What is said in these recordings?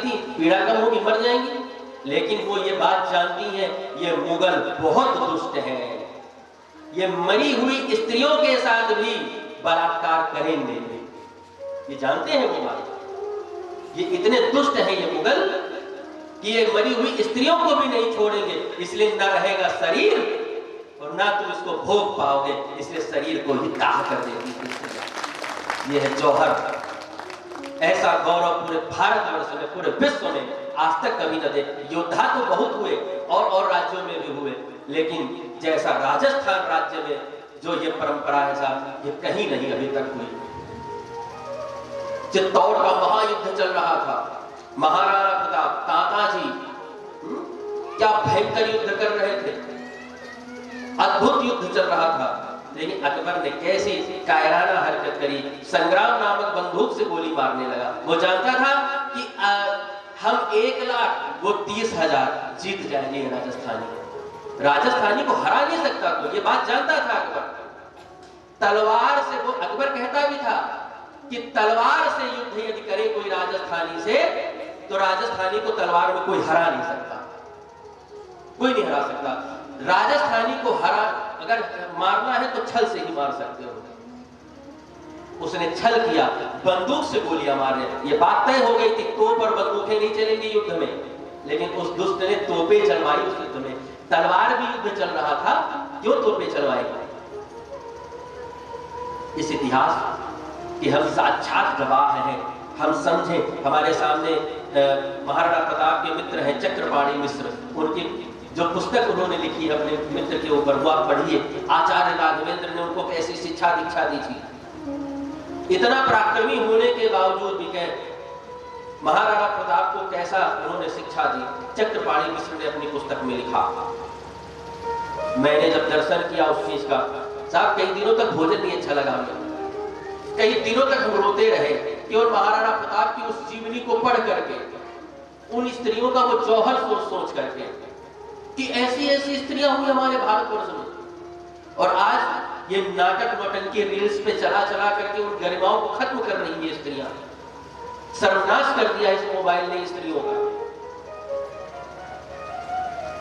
थी, पीड़ा कम होगी, मर जाएंगी। लेकिन वो ये बात जानती हैं, ये मुगल बहुत दुष्ट है, ये मरी हुई स्त्रियों के साथ भी बलात्कार करेंगे। ये जानते हैं वो बात, ये इतने दुष्ट हैं ये मुगल कि ये मरी हुई स्त्रियों को भी नहीं छोड़ेंगे। इसलिए न रहेगा शरीर और ना तुम इसको भोग पाओगे, इसलिए शरीर को ही दाह कर देगी। ये है जौहर। ऐसा गौरव पूरे भारतवर्ष में, पूरे विश्व में आज तक कभी न दे। योद्धा तो बहुत हुए और राज्यों में भी हुए, लेकिन जैसा राजस्थान राज्य में जो ये परंपरा है साहब, ये कहीं नहीं अभी तक हुई। चित्तौड़ का महायुद्ध चल रहा था, महाराणा प्रताप, ताताजी क्या भयंकर युद्ध कर रहे थे, अद्भुत युद्ध चल रहा था। लेकिन अकबर ने कैसी कायराना हरकत करी, संग्राम नामक बंदूक से गोली मारने लगा। वो जानता था कि हम 1 लाख, वो 30,000 जीत जाएंगे राजस्थानी को हरा नहीं सकता। तो ये बात जानता था अकबर। तलवार से, वो अकबर कहता भी था कि तलवार से युद्ध यदि करे कोई राजस्थानी से, तो राजस्थानी को तलवार में कोई हरा नहीं सकता, कोई नहीं हरा सकता। राजस्थानी को हरा अगर मारना है तो छल से ही मार सकते हो। उसने छल किया, बंदूक से गोलियां मारे। ये बात तय हो गई थी तोप और बंदूकें नहीं चलेंगी युद्ध में, लेकिन उस दुष्ट ने तोपें चलवाई उस युद्ध में। तलवार भी युद्ध चल रहा था, क्यों तोपें चलवाएगा? इस इतिहास कि हम साक्षात गवाह हैं, हम समझें। हमारे सामने महाराणा प्रताप के मित्र हैं चक्रपाणि मिश्र, उनकी जो पुस्तक उन्होंने लिखी है अपने मित्र के ऊपर, वो आप पढ़िए। आचार्य राघवेंद्र ने उनको कैसी शिक्षा दीक्षा दी थी। इतना पराक्रमी होने के बावजूद भी महाराणा प्रताप को कैसा उन्होंने शिक्षा दी, चक्रपाणि मिश्र ने अपनी पुस्तक में लिखा। मैंने जब दर्शन किया उस चीज का, साहब कई दिनों तक भोजन नहीं अच्छा लगा हमें, कई दिनों तक हम रोते रहे केवल महाराणा प्रताप की उस जीवनी को पढ़ करके, उन स्त्रियों का वो जौहर सोच करके कि ऐसी ऐसी स्त्रियां हुई हमारे भारतवर्ष में। और आज ये नाटक नौटंकी रील्स पे चला करके उन गरिमाओं को खत्म कर रही है स्त्रियां। सर्वनाश कर दिया इस मोबाइल ने स्त्रियों का।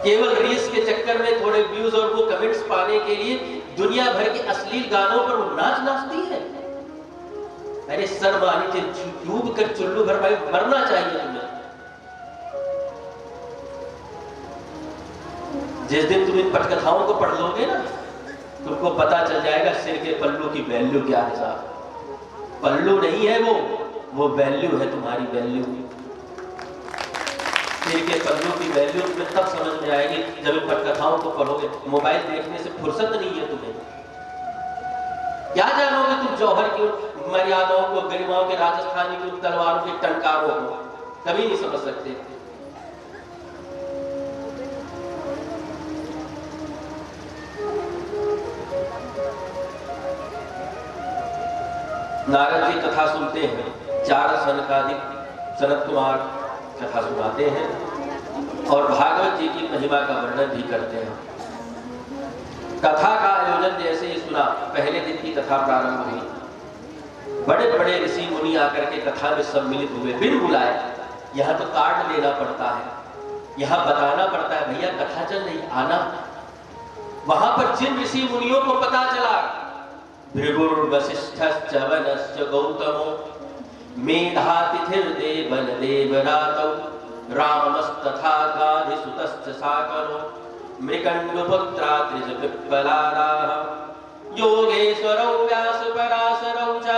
केवल रील्स के चक्कर में थोड़े व्यूज और वो कमेंट्स पाने के लिए दुनिया भर के अश्लील गानों पर वो नाचती है। अरे शर्म आनी चाहिए, डूब कर चुल्लू भर भाई मरना चाहिए तुम्हें। जिस दिन तुम इन पटकथाओं को पढ़ लोगे ना, तुमको पता चल जाएगा सिर के पल्लू की वैल्यू क्या है साहब। पल्लू नहीं है वो वैल्यू है, तुम्हारी वैल्यू। सिर के पल्लू की वैल्यू तुम्हें तब समझ में आएगी जब इन पटकथाओं को पढ़ोगे। मोबाइल देखने से फुर्सत नहीं है तुम्हें, क्या जानोगे तुम जौहर की मर्यादाओं को, गरिमाओं के, राजस्थानी की तलवारों के टंकारों को, कभी नहीं समझ सकते। नारद जी कथा सुनते हैं, 4 सनकादिक सनत कुमार कथा सुनाते हैं और भागवत जी की महिमा का वर्णन भी करते हैं। कथा का आयोजन जैसे ही सुना, पहले दिन की कथा प्रारंभ हुई। बड़े बड़े ऋषि मुनि आकर के कथा में सम्मिलित हुए, बिन बुलाए। यहाँ तो कार्ड लेना पड़ता है, यहाँ बताना पड़ता है भैया कथा चल रही, आना। वहां पर जिन ऋषि मुनियों को पता चला, भृगुर्वसिष्ठश्च वनश्च गौतमो मेधातिथिर्देवन देवरातौ रामस्तथा गाधिसुतश्च साकरो मृकण्डुपुत्रा त्रिजपिप्पलादाः योगेश्वरौ व्यासपराशरौ च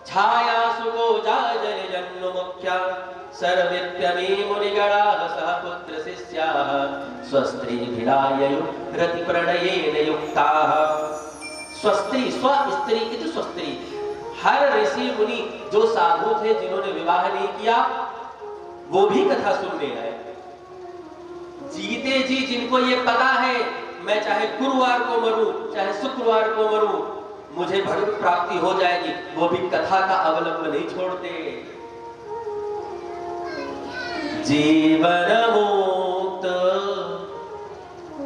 छायासुको जाजनिजन्मुख्या सर्वेप्यमे मुनिगणाः सह पुत्रशिष्याः स्वस्त्रीभिराययुः रतिप्रणयेन युक्ताः। स्वस्त्री, स्त्री इति स्वस्त्री। हर ऋषि मुनि जो साधु थे जिन्होंने विवाह नहीं किया, वो भी कथा सुनने आए। जीते जी जिनको ये पता है मैं चाहे गुरुवार को मरूं चाहे शुक्रवार को मरूं मुझे भगवत प्राप्ति हो जाएगी, वो भी कथा का अवलंबन नहीं छोड़ते। जीवन मुक्त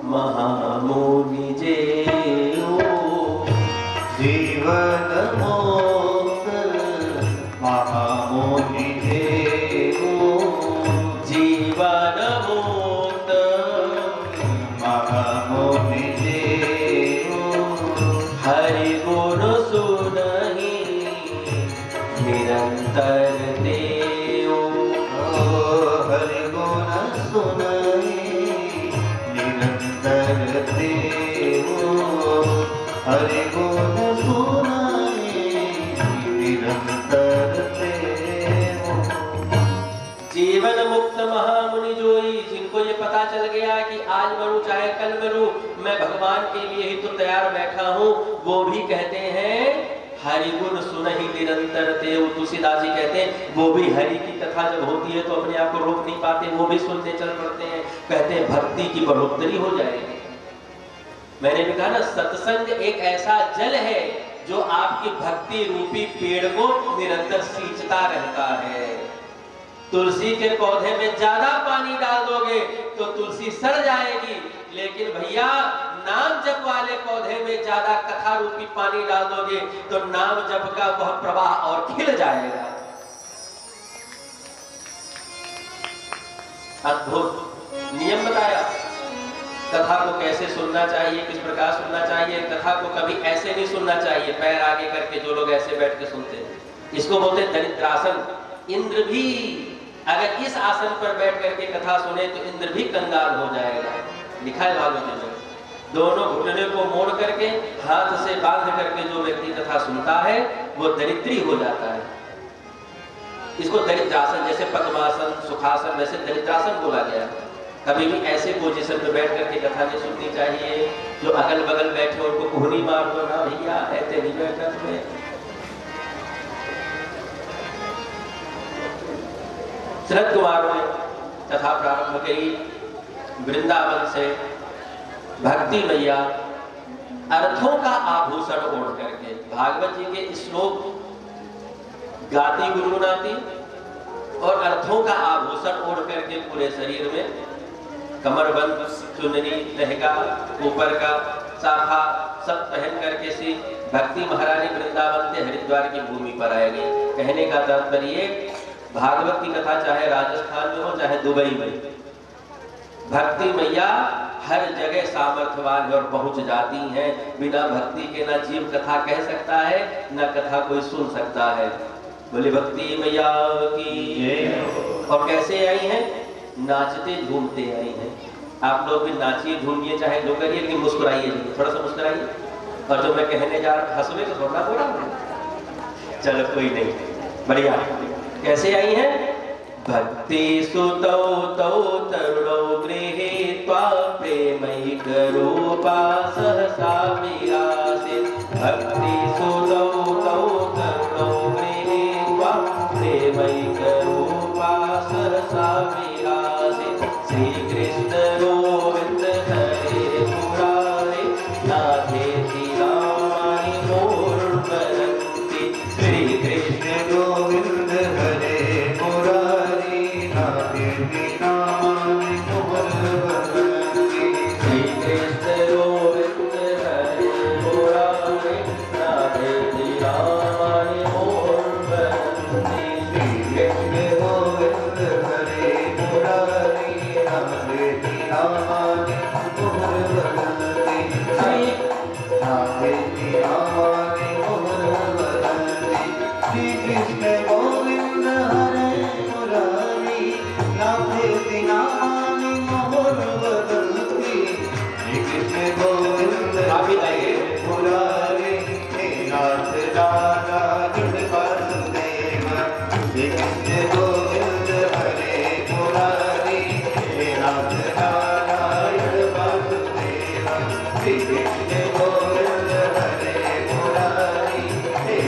महामुनि जेऊ, जीवन मुक्त महामुनि जेऊ, जीवन मुक्त महामुनि जोई, जिनको ये पता चल गया कि आज मरूं चाहे कल मरूं, मैं भगवान के लिए ही तो तैयार बैठा हूं, वो भी कहते हैं हरि गुण सुनहि निरंतर तेव। तुलसीदास जी कहते हैं वो भी हरि की कथा जब होती है तो अपने आप को रोक नहीं पाते, वो भी सुनते चल पड़ते हैं। कहते हैं भक्ति की बढ़ोतरी हो जाएगी। मैंने भी कहा ना, सत्संग एक ऐसा जल है जो आपकी भक्ति रूपी पेड़ को निरंतर सींचता रहता है। तुलसी के पौधे में ज्यादा पानी डाल दोगे तो तुलसी सड़ जाएगी, लेकिन भैया नाम जप वाले पौधे में ज्यादा कथा रूपी पानी डाल दोगे तो नाम जप का वह प्रवाह और खिल जाएगा। अद्भुत नियम बताया, कथा को कैसे सुनना चाहिए, किस प्रकार सुनना चाहिए। कथा को कभी ऐसे नहीं सुनना चाहिए पैर आगे करके, जो लोग ऐसे बैठ के सुनते हैं, इसको बोलते हैं दरिद्रासन। इंद्र भी अगर इस आसन पर बैठ करके कथा सुने तो इंद्र भी कंगाल हो जाएगा। लिखा है भागवत में, दोनों घुटने को मोड़ करके हाथ से बांध करके जो व्यक्ति कथा सुनता है वो दरिद्री हो जाता है। इसको दरिद्रासन, जैसे पद्मासन सुखासन, वैसे दरिद्रासन बोला गया। कभी भी ऐसे पोजीशन में बैठ करके कथा नहीं सुननी चाहिए। जो अगल बगल बैठे उनको कोहनी मार दो ना भैया, ऐसे नहीं बैठा तुम्हें। शरद कुमार ने कथा प्रारंभ करी वृंदावन से। भक्ति मैया अर्थों का आभूषण ओढ़ करके भागवत जी के श्लोक गाती गुनगुनाती और अर्थों का आभूषण ओढ़ करके पूरे शरीर में कमरबंद, चुनरी, लहंगा, ऊपर का साफा सब पहन करके सी भक्ति महारानी वृंदावन से हरिद्वार की भूमि पर आएगी। कहने का तात्पर्य, भागवत की कथा चाहे राजस्थान में हो चाहे दुबई में, भक्ति मैया हर जगह सामर्थ्यवान है और पहुंच जाती हैं। बिना भक्ति के ना जीव कथा कह सकता है ना कथा कोई सुन सकता है। बोले भक्ति मैया की। और कैसे आई हैं? नाचते झूमते आई हैं। आप लोग भी नाचिए झूमिए, चाहे जो करिए, लेकिन मुस्कुराइए, थोड़ा सा मुस्कुराइए। और जो मैं कहने जा रहा हंसवे तो थोड़ा बोला, चलो कोई नहीं, बढ़िया। कैसे आई हैं? भक्ति सुतौ तौ तरुणौ गृहीत्वा प्रेमैक रूपा सहसा विरासित। भक्ति सुतौ तौ तरुणौ गृहीत्वा प्रेमैक रूपा सहसा विरासित। श्री कृष्ण गोविंद हरे मुरारे नाथेति रामानि मोरुपरन्ति। श्री कृष्ण गोविंद हरे मुरारी नाथेति रामानि मोरुपरन्ति। श्री कृष्ण गोविंद हरे मुरारे नाथेति रामानि मोरुपरन्ति। श्री कृष्ण गोविंद हरे मुरारी नाथेति रामानि मोरुपरन्ति। श्री नाथेति रामानि मोरुपरन्ति। श्री कृष्ण गोविंद हरे मुरारी नाथेति रामानि मोरुपरन्ति। श्री कृष्ण गोविंद हरे मुरारी नाथ नारायण वासुदेव। श्री कृष्ण गोविंद हरे मुरारी नाथ नारायण वासुदेव। श्री कृष्ण गोविंद हरे मुरारी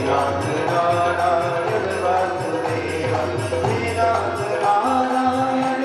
नाथ नारायण वासुदेव। नाथ नारायण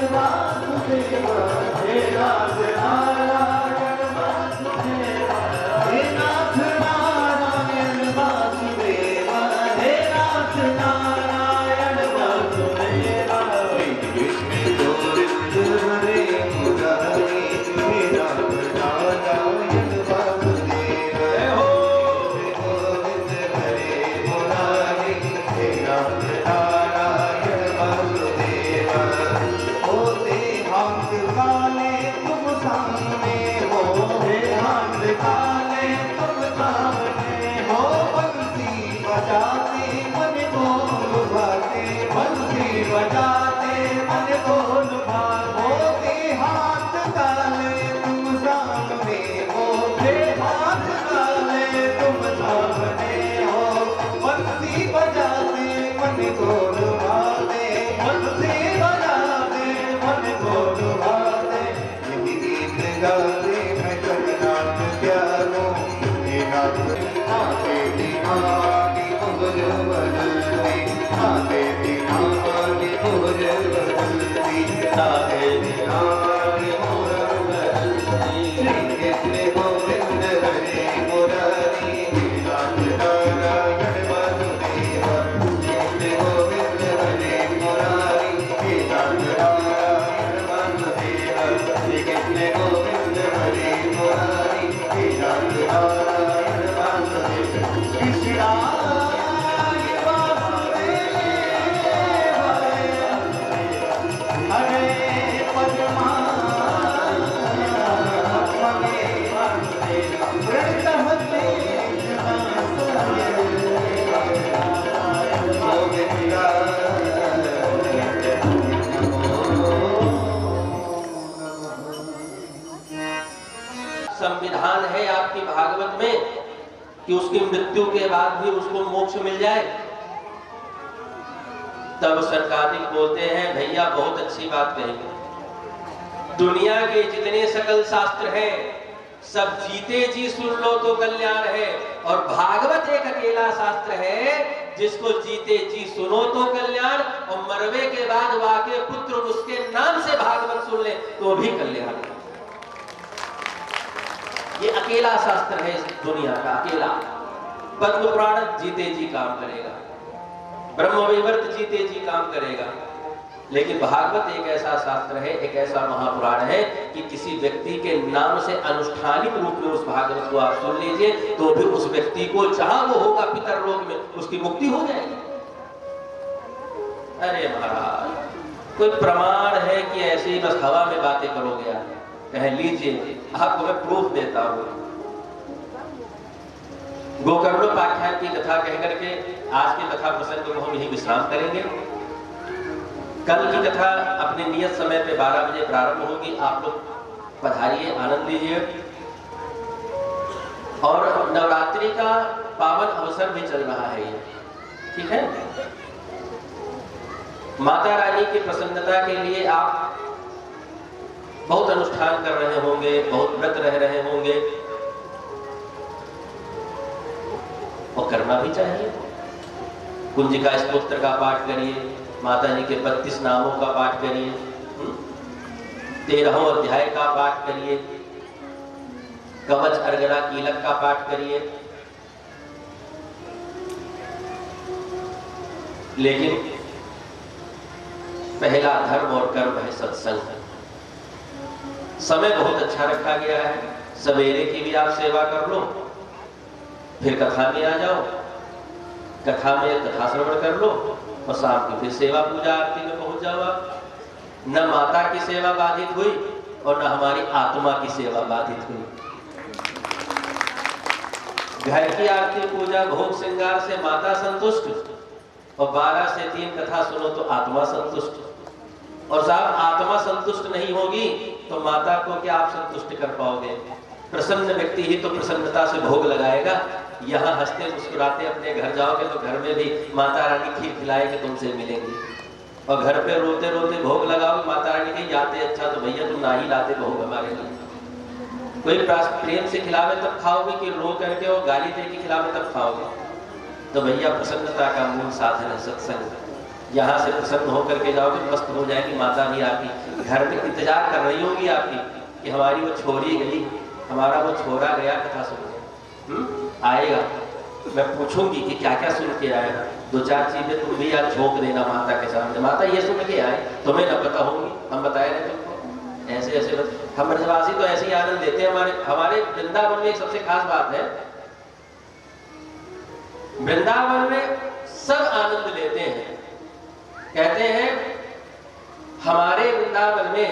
में कि उसकी मृत्यु के बाद भी उसको मोक्ष मिल जाए। तब सनकादिक बोलते हैं भैया बहुत अच्छी बात कही, दुनिया के जितने सकल शास्त्र हैं सब जीते जी सुन लो तो कल्याण है, और भागवत एक अकेला शास्त्र है जिसको जीते जी सुनो तो कल्याण, और मरवे के बाद वाके पुत्र उसके नाम से भागवत सुन ले तो भी कल्याण है। ये अकेला शास्त्र है इस दुनिया का, अकेला। पद्म पुराण जीते जी काम करेगा, ब्रह्मवैवर्त जीते जी काम करेगा, लेकिन भागवत एक ऐसा शास्त्र है, एक ऐसा महापुराण है कि किसी व्यक्ति के नाम से अनुष्ठानिक रूप में उस भागवत को आप सुन लीजिए तो भी उस व्यक्ति को जहां वो होगा पितर लोक में उसकी मुक्ति हो जाएगी। अरे महाराज, कोई प्रमाण है कि ऐसे ही बस हवा में बातें करोगे आप? कह लीजिए, आपको मैं प्रूफ देता हूं। गोकर्णोपाख्यान की कथा कहकर के आज के कथा प्रसंग को हम यही विश्राम करेंगे। कल की कथा अपने नियत समय पे 12 बजे प्रारंभ होगी। आप लोग पधारिए, आनंद लीजिए। और नवरात्रि का पावन अवसर भी चल रहा है ये, ठीक है। माता रानी की प्रसन्नता के लिए आप बहुत अनुष्ठान कर रहे होंगे, बहुत व्रत रह रहे होंगे, और करना भी चाहिए। कुंजिका स्तोत्र का पाठ करिए, माता जी के 32 नामों का पाठ करिए, 13वां अध्याय का पाठ करिए, कवच अर्गना कीलक का पाठ करिए। लेकिन पहला धर्म और कर्म है सत्संग। समय बहुत अच्छा रखा गया है, सवेरे की भी आप सेवा कर लो, फिर कथा में आ जाओ, कथा में कथा श्रवण कर लो, और शाम की फिर सेवा पूजा आरती में पहुंच जाओ आप। न माता की सेवा बाधित हुई और न हमारी आत्मा की सेवा बाधित हुई। घर की आरती पूजा भोग श्रृंगार से माता संतुष्ट, और 12 से 3 कथा सुनो तो आत्मा संतुष्ट। और साहब, आत्मा संतुष्ट नहीं होगी तो माता को क्या आप संतुष्ट कर पाओगे? प्रसन्न व्यक्ति ही तो प्रसन्नता से भोग लगाएगा। यहाँ हंसते मुस्कुराते अपने घर जाओगे तो घर में भी माता रानी खीर खिलाएगी, तुमसे मिलेंगे। और घर पे रोते रोते भोग लगाओगे, माता रानी कहीं जाते अच्छा तो भैया तुम ना ही लाते भोग हमारे लिए। कोई प्रेम से खिलावे तब खाओगे कि रो करके और गाली दे के खिलावे तब खाओगे? तो भैया प्रसन्नता का मूल साधन है सत्संग। यहाँ से प्रसन्न होकर के जाओगे, मस्त हो जाएगी माता भी आपकी। घर में इंतजार कर रही होगी आपकी कि हमारी वो छोरी गई, हमारा वो छोरा गया कथा सुनने, आएगा। मैं पूछूंगी कि क्या क्या सुन के आएगा, 2-4 चीजें तुम भी यार झोंक देना माता के सामने, माता ये सुन के आए, तुम्हें न पता होंगी, हम बताए रहे तुमको। ऐसे ऐसे हम ब्रजवासी तो ऐसे ही आनंद लेते हैं। हमारे वृंदावन में एक सबसे खास बात है, वृंदावन में सब आनंद लेते हैं। कहते हैं हमारे वृंदावन में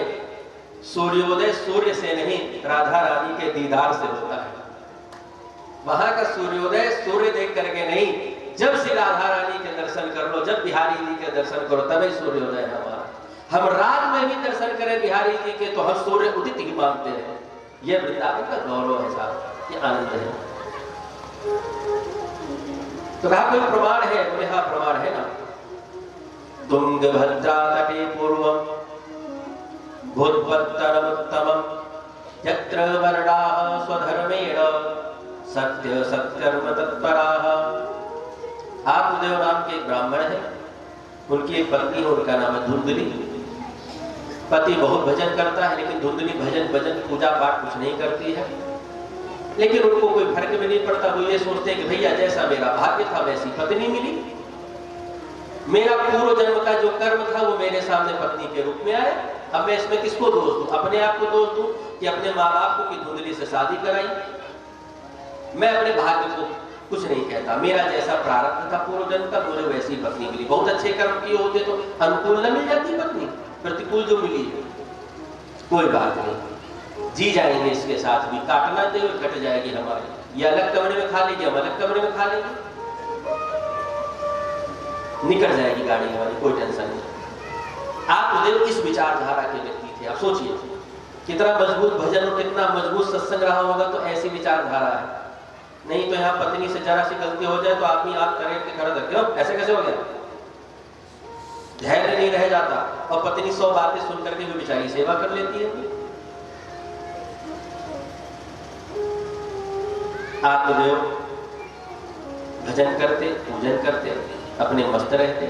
सूर्योदय सूर्य से नहीं, राधा रानी के दीदार से होता है। वहां का सूर्योदय सूर्य देख करके नहीं, जब से राधा रानी के दर्शन कर लो, जब बिहारी जी के दर्शन करो तभी सूर्योदय है हमारा। हम रात में भी दर्शन करें बिहारी जी के तो हम सूर्य उदित ही मानते हैं। यह वृंदावन का गौरव है साहब, ये आनंद है। तो कहा कोई प्रमाण है? बोले हाँ प्रमाण है ना। तुंगभद्रा तटे पूर्वम भूतवत्तरमुत्तमं यत्र वर्णाः स्वधर्मेण सत्य सत्कर्म तत्पराः। आत्मदेव नाम के एक ब्राह्मण है, उनकी एक पत्नी है, उनका नाम है धुंधली। पति बहुत भजन करता है, लेकिन धुंधली भजन भजन पूजा पाठ कुछ नहीं करती है। लेकिन उनको कोई फर्क भी नहीं पड़ता। वो ये सोचते हैं कि भैया जैसा मेरा भाग्य था वैसी पत्नी मिली, मेरा पूर्व जन्म का जो कर्म था वो मेरे सामने पत्नी के रूप में आया। अब मैं इसमें किसको दोष दूं? अपने आप को दोष दूं कि अपने माँ बाप को कि धुंधली से शादी कराई? मैं अपने भाग्य को कुछ नहीं कहता, मेरा जैसा प्रारब्ध था पूर्व जन्म का मुझे वैसी पत्नी मिली। बहुत अच्छे कर्म किए होते तो अनुकूल न मिल जाती पत्नी, प्रतिकूल जो मिली है। कोई बात नहीं, जी जाएंगे इसके साथ भी, काटना दे कट जाएगी हमारी। ये अलग कमरे में खा लीजिए, हम अलग कमरे में खा लेंगे, निकल जाएगी गाड़ी हमारी, कोई टेंशन नहीं। आत्मदेव इस विचारधारा के व्यक्ति थे। आप सोचिए कितना मजबूत भजन और कितना मजबूत सत्संग रहा होगा, तो ऐसी विचारधारा है। नहीं तो यहाँ पत्नी से जरा सी गलती हो जाए तो आदमी आग करेट के खड़ा रखे, ऐसे कैसे हो गया? धैर्य नहीं रह जाता और पत्नी 100 बातें सुन करके भी बेचारी सेवा कर लेती है। आत्मदेव भजन करते, पूजन करते, अपने मस्त रहते।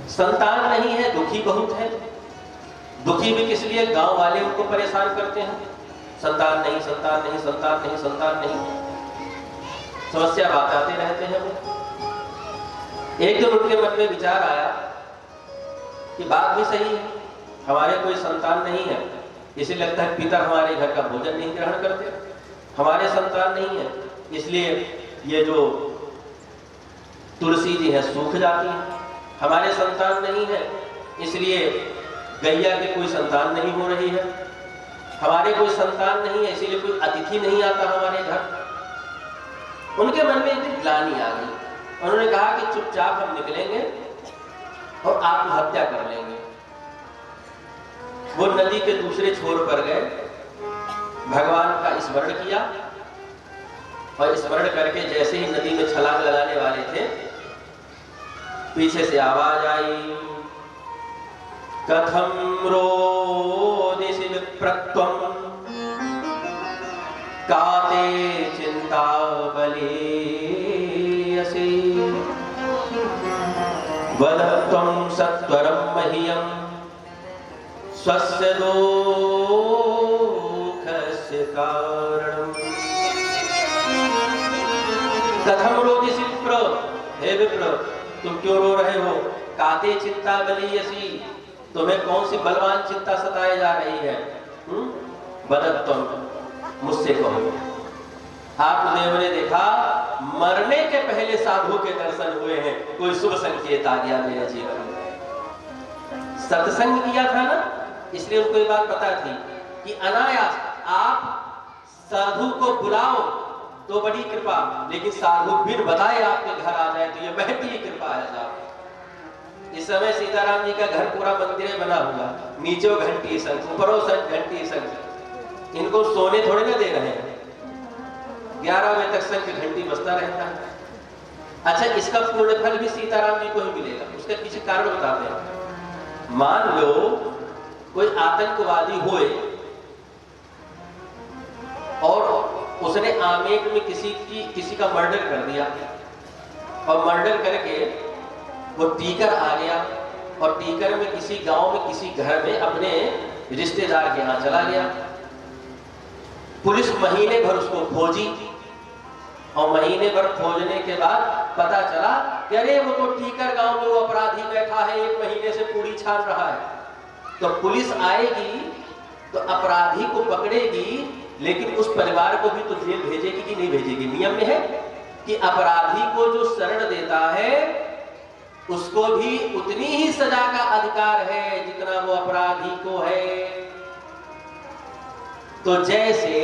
संतान नहीं है, दुखी बहुत है। दुखी भी किस लिए? गांव वाले उनको परेशान करते हैं, संतान नहीं, संतान नहीं, संतान नहीं, संतान नहीं, समस्या बताते रहते हैं वो। एक दिन उनके मन में विचार आया कि बात भी सही है, हमारे कोई संतान नहीं है, इसे लगता है पिता हमारे घर का भोजन नहीं ग्रहण करते, हमारे संतान नहीं है इसलिए ये जो तुलसी जी है सूख जाती है, हमारे संतान नहीं है इसलिए गैया के कोई संतान नहीं हो रही है, हमारे कोई संतान नहीं है इसीलिए कोई अतिथि नहीं आता हमारे घर। उनके मन में एक ग्लानि आ गई, उन्होंने कहा कि चुपचाप हम निकलेंगे और आत्महत्या कर लेंगे। वो नदी के दूसरे छोर पर गए, भगवान का स्मरण किया और स्मरण करके जैसे ही नदी में छलांग लगाने वाले थे, पीछे से आवाज आई, कथम रोदिषि विप्रत्वम काते चिंता बलेयसि वदत्वं सत्वरं मह्यं स्वस्य दोषस्य कारणम्। कथम रोदिषि विप्र, हे विप्र तुम क्यों रो रहे हो? काते चिंता बलीयसी, तुम्हें कौन सी बलवान चिंता सताए जा रही है? वदत्वं, मुझसे कहो। आत्मदेव ने देखा मरने के पहले साधु के दर्शन हुए हैं, कोई शुभ संकेत आ गया मेरे जीवन में। सत्संग किया था ना, इसलिए उनको ये बात पता थी कि अनायास आप साधु को बुलाओ तो बड़ी कृपा, लेकिन साधु बिन बताए आपके घर आ जाए तो ये महती कृपा है साहब। इस समय सीताराम जी का घर पूरा मंदिर बना हुआ, नीचे घंटी संग, ऊपरों संग घंटी संग, इनको सोने थोड़े ना दे रहे हैं, 11 बजे तक संग घंटी बजता रहता है। अच्छा, इसका पूर्ण फल भी सीताराम जी को ही मिलेगा, उसके पीछे कारण बताते हैं। मान लो कोई आतंकवादी होए और उसने आमेट में किसी का मर्डर कर दिया और मर्डर करके वो टीकर आ गया और टीकर में किसी गांव में किसी घर में अपने रिश्तेदार के यहां चला गया। पुलिस महीने भर उसको खोजी और महीने भर खोजने के बाद पता चला कि अरे वो तो टीकर गांव में वो अपराधी बैठा है, 1 महीने से पूरी छान रहा है। तो पुलिस आएगी तो अपराधी को पकड़ेगी, लेकिन उस परिवार को भी तो जेल भेजेगी कि नहीं भेजेगी? नियम में है कि अपराधी को जो शरण देता है उसको भी उतनी ही सजा का अधिकार है जितना वो अपराधी को है। तो जैसे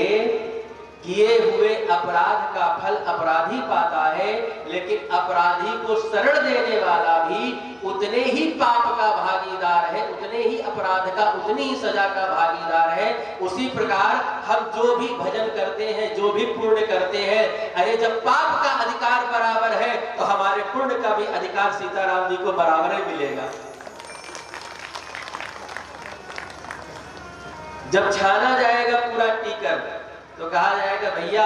किए हुए अपराध का फल अपराधी पाता है, लेकिन अपराधी को शरण देने वाला भी उतने ही पाप का भागीदार है, उतने ही अपराध का, उतनी ही सजा का भागीदार है। उसी प्रकार हम जो भी भजन करते हैं, जो भी पुण्य करते हैं, अरे जब पाप का अधिकार बराबर है तो हमारे पुण्य का भी अधिकार सीताराम जी को बराबर ही मिलेगा। जब छाना जाएगा पूरा टीकर तो कहा जाएगा भैया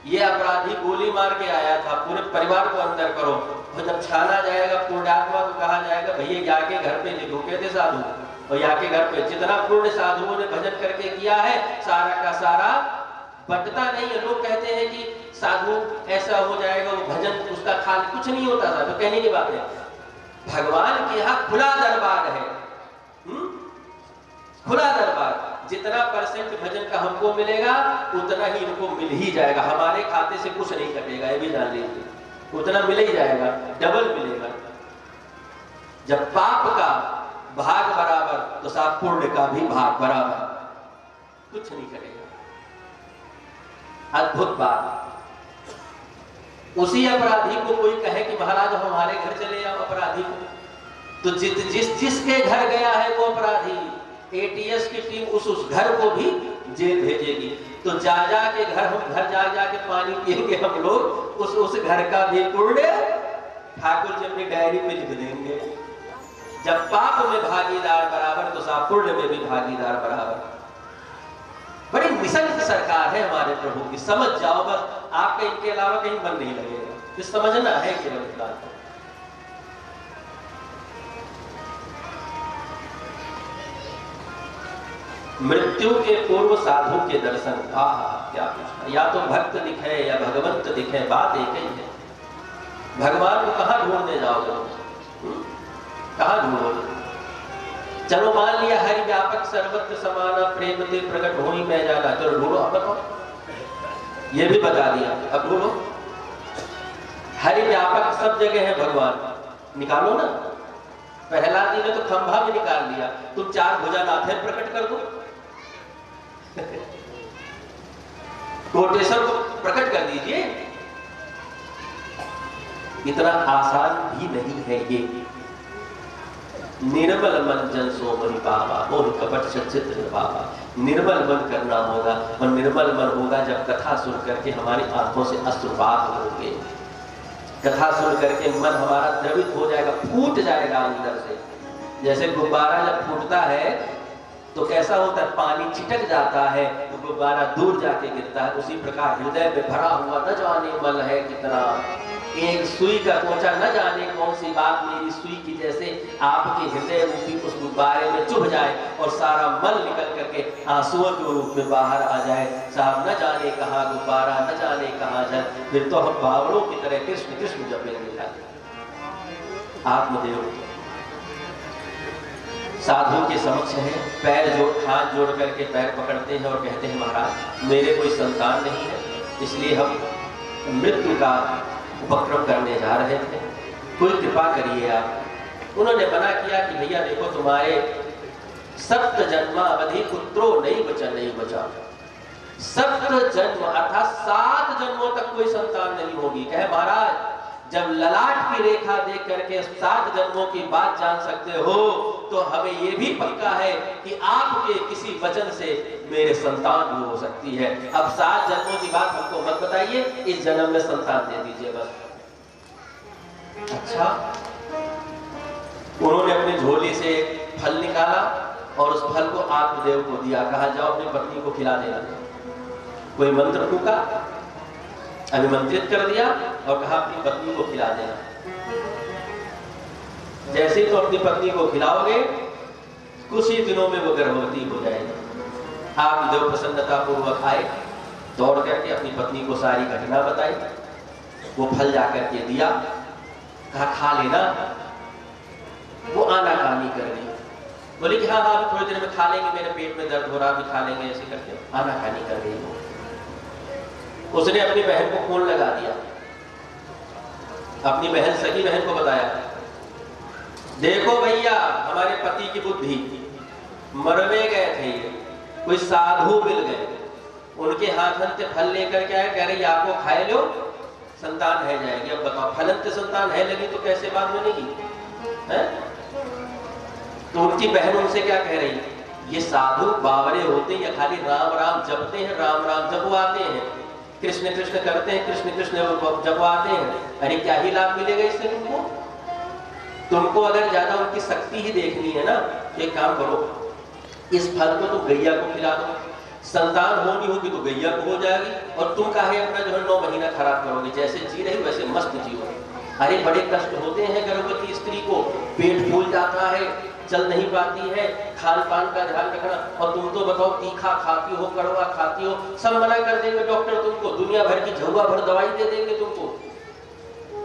ये अपराधी गोली मार के आया था, पूरे परिवार को अंदर करो। और जब छाना जाएगा पुण्यात्मा तो कहा जाएगा भैया यहाँ के घर पे लिखो के थे साधु, और यहाँ के घर पे जितना पुण्य साधुओं ने भजन करके किया है सारा का सारा बटता नहीं है। लोग कहते हैं कि साधु ऐसा हो जाएगा, वो भजन उसका खाल कुछ नहीं होता था। तो कहने की बात है, भगवान के यहाँ खुला दरबार है, खुला दरबार। जितना परसेंट भजन का हमको मिलेगा उतना ही इनको मिल ही जाएगा, हमारे खाते से कुछ नहीं कटेगा, ये भी जान लीजिए, उतना मिल ही जाएगा, डबल मिलेगा। जब पाप का भाग बराबर तो साथ पुण्य का भी भाग बराबर, कुछ नहीं कटेगा। अद्भुत बात। उसी अपराधी को कोई कहे कि महाराज हमारे घर चले आओ अपराधी को, तो जिसके घर गया है वो अपराधी, एटीएस की टीम उस घर को भी जेल भेजेगी। तो जा जा के घर जा के पानी पिएंगे हम लोग, उस घर का भी पुण्य ठाकुर जी अपनी डायरी में लिख देंगे। जब पाप में भागीदार बराबर तो साफ पुण्य में भी भागीदार बराबर। बड़ी निसंग सरकार है हमारे प्रभु की, समझ जाओ बस, आपका इनके अलावा कहीं मन नहीं लगेगा, तो समझना है केवल इतना। मृत्यु के पूर्व साधु के दर्शन, क्या पूछना, या तो भक्त दिखे या भगवंत दिखे, बात एक ही है। भगवान को कहां ढूंढने जाओगे, कहां ढूंढोगे? चलो मान लिया हरि व्यापक सर्वत्र समाना प्रेम ते प्रकट हो ही मैं जाना, चलो ढूंढो, अब बताओ, ये भी बता दिया, अब ढूंढो। हरि व्यापक सब जगह है भगवान, निकालो ना। प्रहलाद जी ने तो खंभा में निकाल दिया, तुम चार भुजानाथ है प्रकट कर दो। कोटेश्वर को प्रकट कर दीजिए, इतना आसान भी नहीं है ये। निर्मल मन जन सो मनि पावा, मोह कपट सचित पावा। निर्मल मन करना होगा, और निर्मल मन होगा जब कथा सुन करके हमारी आंखों से अश्रुपात होंगे। कथा सुन करके मन हमारा द्रवित हो जाएगा, फूट जाएगा अंदर से। जैसे गुब्बारा जब फूटता है तो कैसा होता है, पानी छिटक जाता है तो गुब्बारा दूर जाके गिरता है। उसी प्रकार हृदय में भरा हुआ न जाने मन है कितना, एक सुई का कोचा न जाने कौन सी बात मेरी सुई की जैसे आपके हृदय रूपी उस गुब्बारे में चुभ जाए और सारा मल निकल करके आंसुओं के रूप में बाहर आ जाए। साहब न जाने कहाँ गुब्बारा, न जाने कहाँ जल, फिर तो हम बावड़ों की तरह कृष्ण कृष्ण जपेंगे। आत्मदेव साधु के समक्ष है, पैर जोड़, हाथ जोड़ करके पैर पकड़ते हैं और कहते हैं महाराज मेरे कोई संतान नहीं है, इसलिए हम मृत्यु का उपक्रम करने जा रहे थे, कोई कृपा करिए आप। उन्होंने मना किया कि भैया देखो तुम्हारे 7 जन्म अवधि पुत्रो नहीं बचा। 7 जन्म अर्थात 7 जन्मों तक कोई संतान नहीं होगी। कहे महाराज जब ललाट की रेखा देख करके 7 जन्मों की बात जान सकते हो तो हमें यह भी पक्का है कि आपके किसी वचन से मेरे संतान भी हो सकती है। अब 7 जन्मों की बात हमको मत बताइए, इस जन्म में संतान दे दीजिए बस। अच्छा, उन्होंने अपनी झोली से फल निकाला और उस फल को आत्मदेव को दिया, कहा जाओ अपनी पत्नी को खिला देना। कोई मंत्र फूका, अभिमंत्रित कर दिया और कहा अपनी पत्नी को खिला देना। जैसे ही तो अपनी पत्नी को खिलाओगे कुछ ही दिनों में वो गर्भवती हो जाएगी। आत्मदेव प्रसन्नता पूर्वक आए, दौड़ करके अपनी पत्नी को सारी घटना बताई, वो फल जाकर के दिया, कहा खा लेना। वो आनाकानी कर रही, बोली कि हाँ हाँ थोड़ी देर में खा लेंगे, मेरे पेट में दर्द हो रहा, भी खा लेंगे, ऐसे करके आनाकानी कर रही हो। उसने अपनी बहन को फोन लगा दिया, अपनी बहन सगी बहन को बताया, देखो भैया हमारे पति की बुद्धि, मरवे गए थे, कोई साधु मिल गए, उनके हाथन से फल लेकर के आए, कह रही आपको खाए लो संतान है जाएगी। अब बताओ फलन से संतान है लगी तो कैसे बात बनेगी है? तो उनकी बहन उनसे क्या कह रही, ये साधु बावरे होते या खाली राम राम जपते हैं, राम राम जपवाते हैं, कृष्ण कृष्ण करते हैं, कृष्ण कृष्ण जपवाते हैं, अरे क्या ही लाभ मिलेगा इससे तुमको? तुमको अगर ज्यादा उनकी शक्ति ही देखनी है ना, एक काम करो, इस फल को तुम गैया को खिला दो, संतान होनी होगी तो गैया को हो जाएगी, और तुम काहे अपना जो है 9 महीना खराब करोगे, जैसे जी रही वैसे मस्त जीवन। अरे बड़े कष्ट होते हैं गर्भवती स्त्री को, पेट फूल जाता है, चल नहीं पाती है, खान पान का ध्यान रखना, और तुम तो बताओ तीखा खाती हो, कड़वा खाती हो, सब मना कर देंगे डॉक्टर तुमको, दुनिया भर की झुआ भर दवाई दे देंगे तुमको।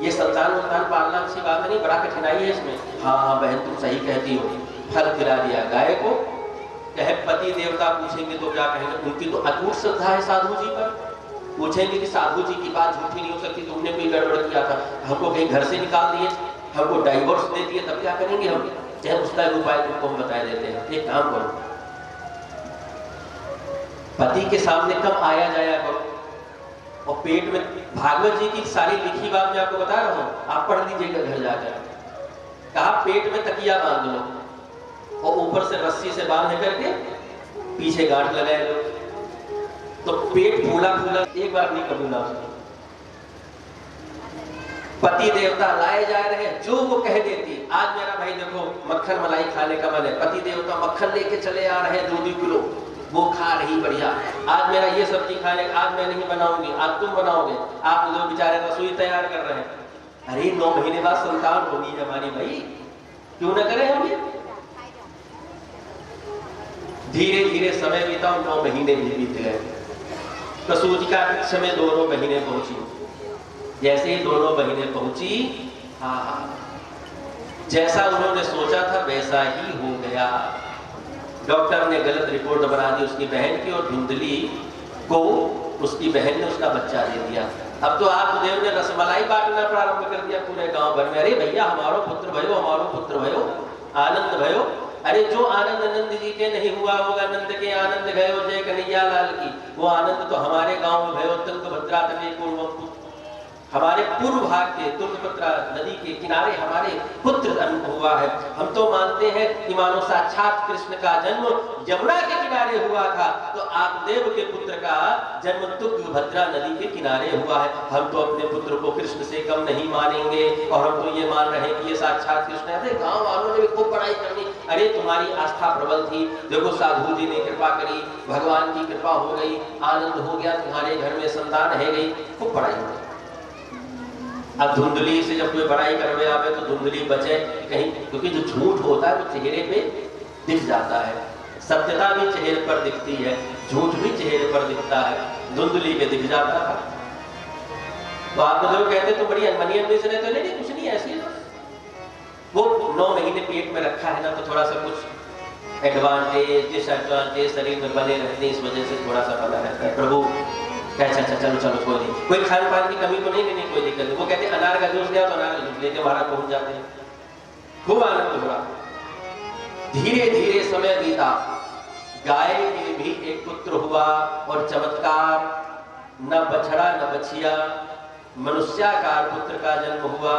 ये संतान पालना अच्छी बात नहीं, बड़ा कठिनाई है इसमें। हाँ हाँ बहन तुम सही कहती हो, फल खिला दिया गाय को, कहे पति देवता पूछेंगे तो क्या कहेंगे, उनकी तो अटूट श्रद्धा है साधु जी पर, पूछेंगे कि साधु जी की बात झूठी नहीं हो सकती, तुमने कोई गड़बड़ किया था, हमको कहीं घर से निकाल दिए, हमको डाइवोर्स दे दिए, तब क्या करेंगे हम? चाहे उसका उपाय तुमको हम बता देते हैं, एक काम करो, पति के सामने कम आया जाया करो, और पेट में भागवत जी की सारी लिखी बात मैं आपको बता रहा हूँ, आप पढ़ लीजिएगा घर जाकर। कहा पेट में तकिया बांध लो और ऊपर से रस्सी से बांध करके पीछे गांठ लगाए लो, तो पेट फूला फूला एक बार नहीं कबूला उसने। पति देवता लाए जा रहे हैं, जो वो कह देती, आज मेरा भाई देखो मक्खन मलाई खाने का मन है, पति देवता मक्खन लेके चले आ रहे हैं 2-2 किलो, वो खा रही बढ़िया। आज मेरा ये सब्जी खाने, आज मैं नहीं बनाऊंगी, आज तुम बनाओगे। आप लोग बेचारे रसोई तैयार कर रहे हैं। अरे 9 महीने बाद संतान होगी हमारी भाई, क्यों ना करें हम ये। धीरे धीरे समय बीता, 9 महीने भी बीत गए। प्रसूतिका कक्ष में दोनों बहिनें पहुंची। जैसे ही दोनों बहिनें पहुंची, जैसा उन्होंने सोचा था वैसा ही हो गया। डॉक्टर ने गलत रिपोर्ट बना दी उसकी बहन की, और धुंधली को उसकी बहन ने उसका बच्चा दे दिया। अब तो आत्मदेव ने रसमलाई बांटना प्रारंभ कर दिया पूरे गांव भर में। अरे भैया हमारो पुत्र भयो, हमारो पुत्र भयो, आनंद भयो। अरे जो आनंद नंद जी के नहीं हुआ होगा, नंद के आनंद गयो जय कन्हैया लाल की, वो आनंद तो हमारे गांव में भयो। तुंगभद्रा तटे पूर्व, हमारे पूर्व भाग के तुंगभद्रा नदी के किनारे हमारे पुत्र जन्म हुआ है। हम तो मानते हैं कि मानो साक्षात कृष्ण का जन्म यमुना के किनारे हुआ था, तो आत्मदेव के पुत्र का जन्म तुंगभद्रा नदी के किनारे हुआ है। हम तो अपने पुत्र को कृष्ण से कम नहीं मानेंगे, और हम तो ये मान रहे हैं कि ये साक्षात कृष्ण है। गांव वालों ने भी खूब पढ़ाई करनी। अरे तुम्हारी आस्था प्रबल थी, देखो साधु जी ने कृपा करी, भगवान की कृपा हो गई, आनंद हो गया, तुम्हारे घर में संतान है गई, खूब पढ़ाई हो गई। अब धुंधली से जब कोई बड़ाई करवे आवे तो धुंधली बचे कहीं, क्योंकि जो झूठ होता है वो चेहरे पे दिख जाता है। सत्यता भी चेहरे पर दिखती है, झूठ भी चेहरे पर दिखता है। धुंधली पे दिख जाता था। तो आप लोग कहते तो बड़ी अनमनी अम्मी से रहते, नहीं कुछ नहीं ऐसी है। वो 9 महीने पेट में रखा है ना, तो थोड़ा सा कुछ एडवांटेज डिसएडवांटेज शरीर में बने रहते हैं, इस वजह से थोड़ा सा बना रहता है। प्रभु अच्छा चलो चलो कोई नहीं, कोई खान पान की कमी तो नहीं, कोई दिक्कत नहीं। वो कहते अनार का जूस दिया तो अनार का जूस लेके महाराज पहुंच जाते हैं। खूब आनंद हुआ। धीरे धीरे समय बीता, गाय के भी एक पुत्र हुआ, और चमत्कार, न बछड़ा न बछिया, मनुष्याकार पुत्र का जन्म हुआ।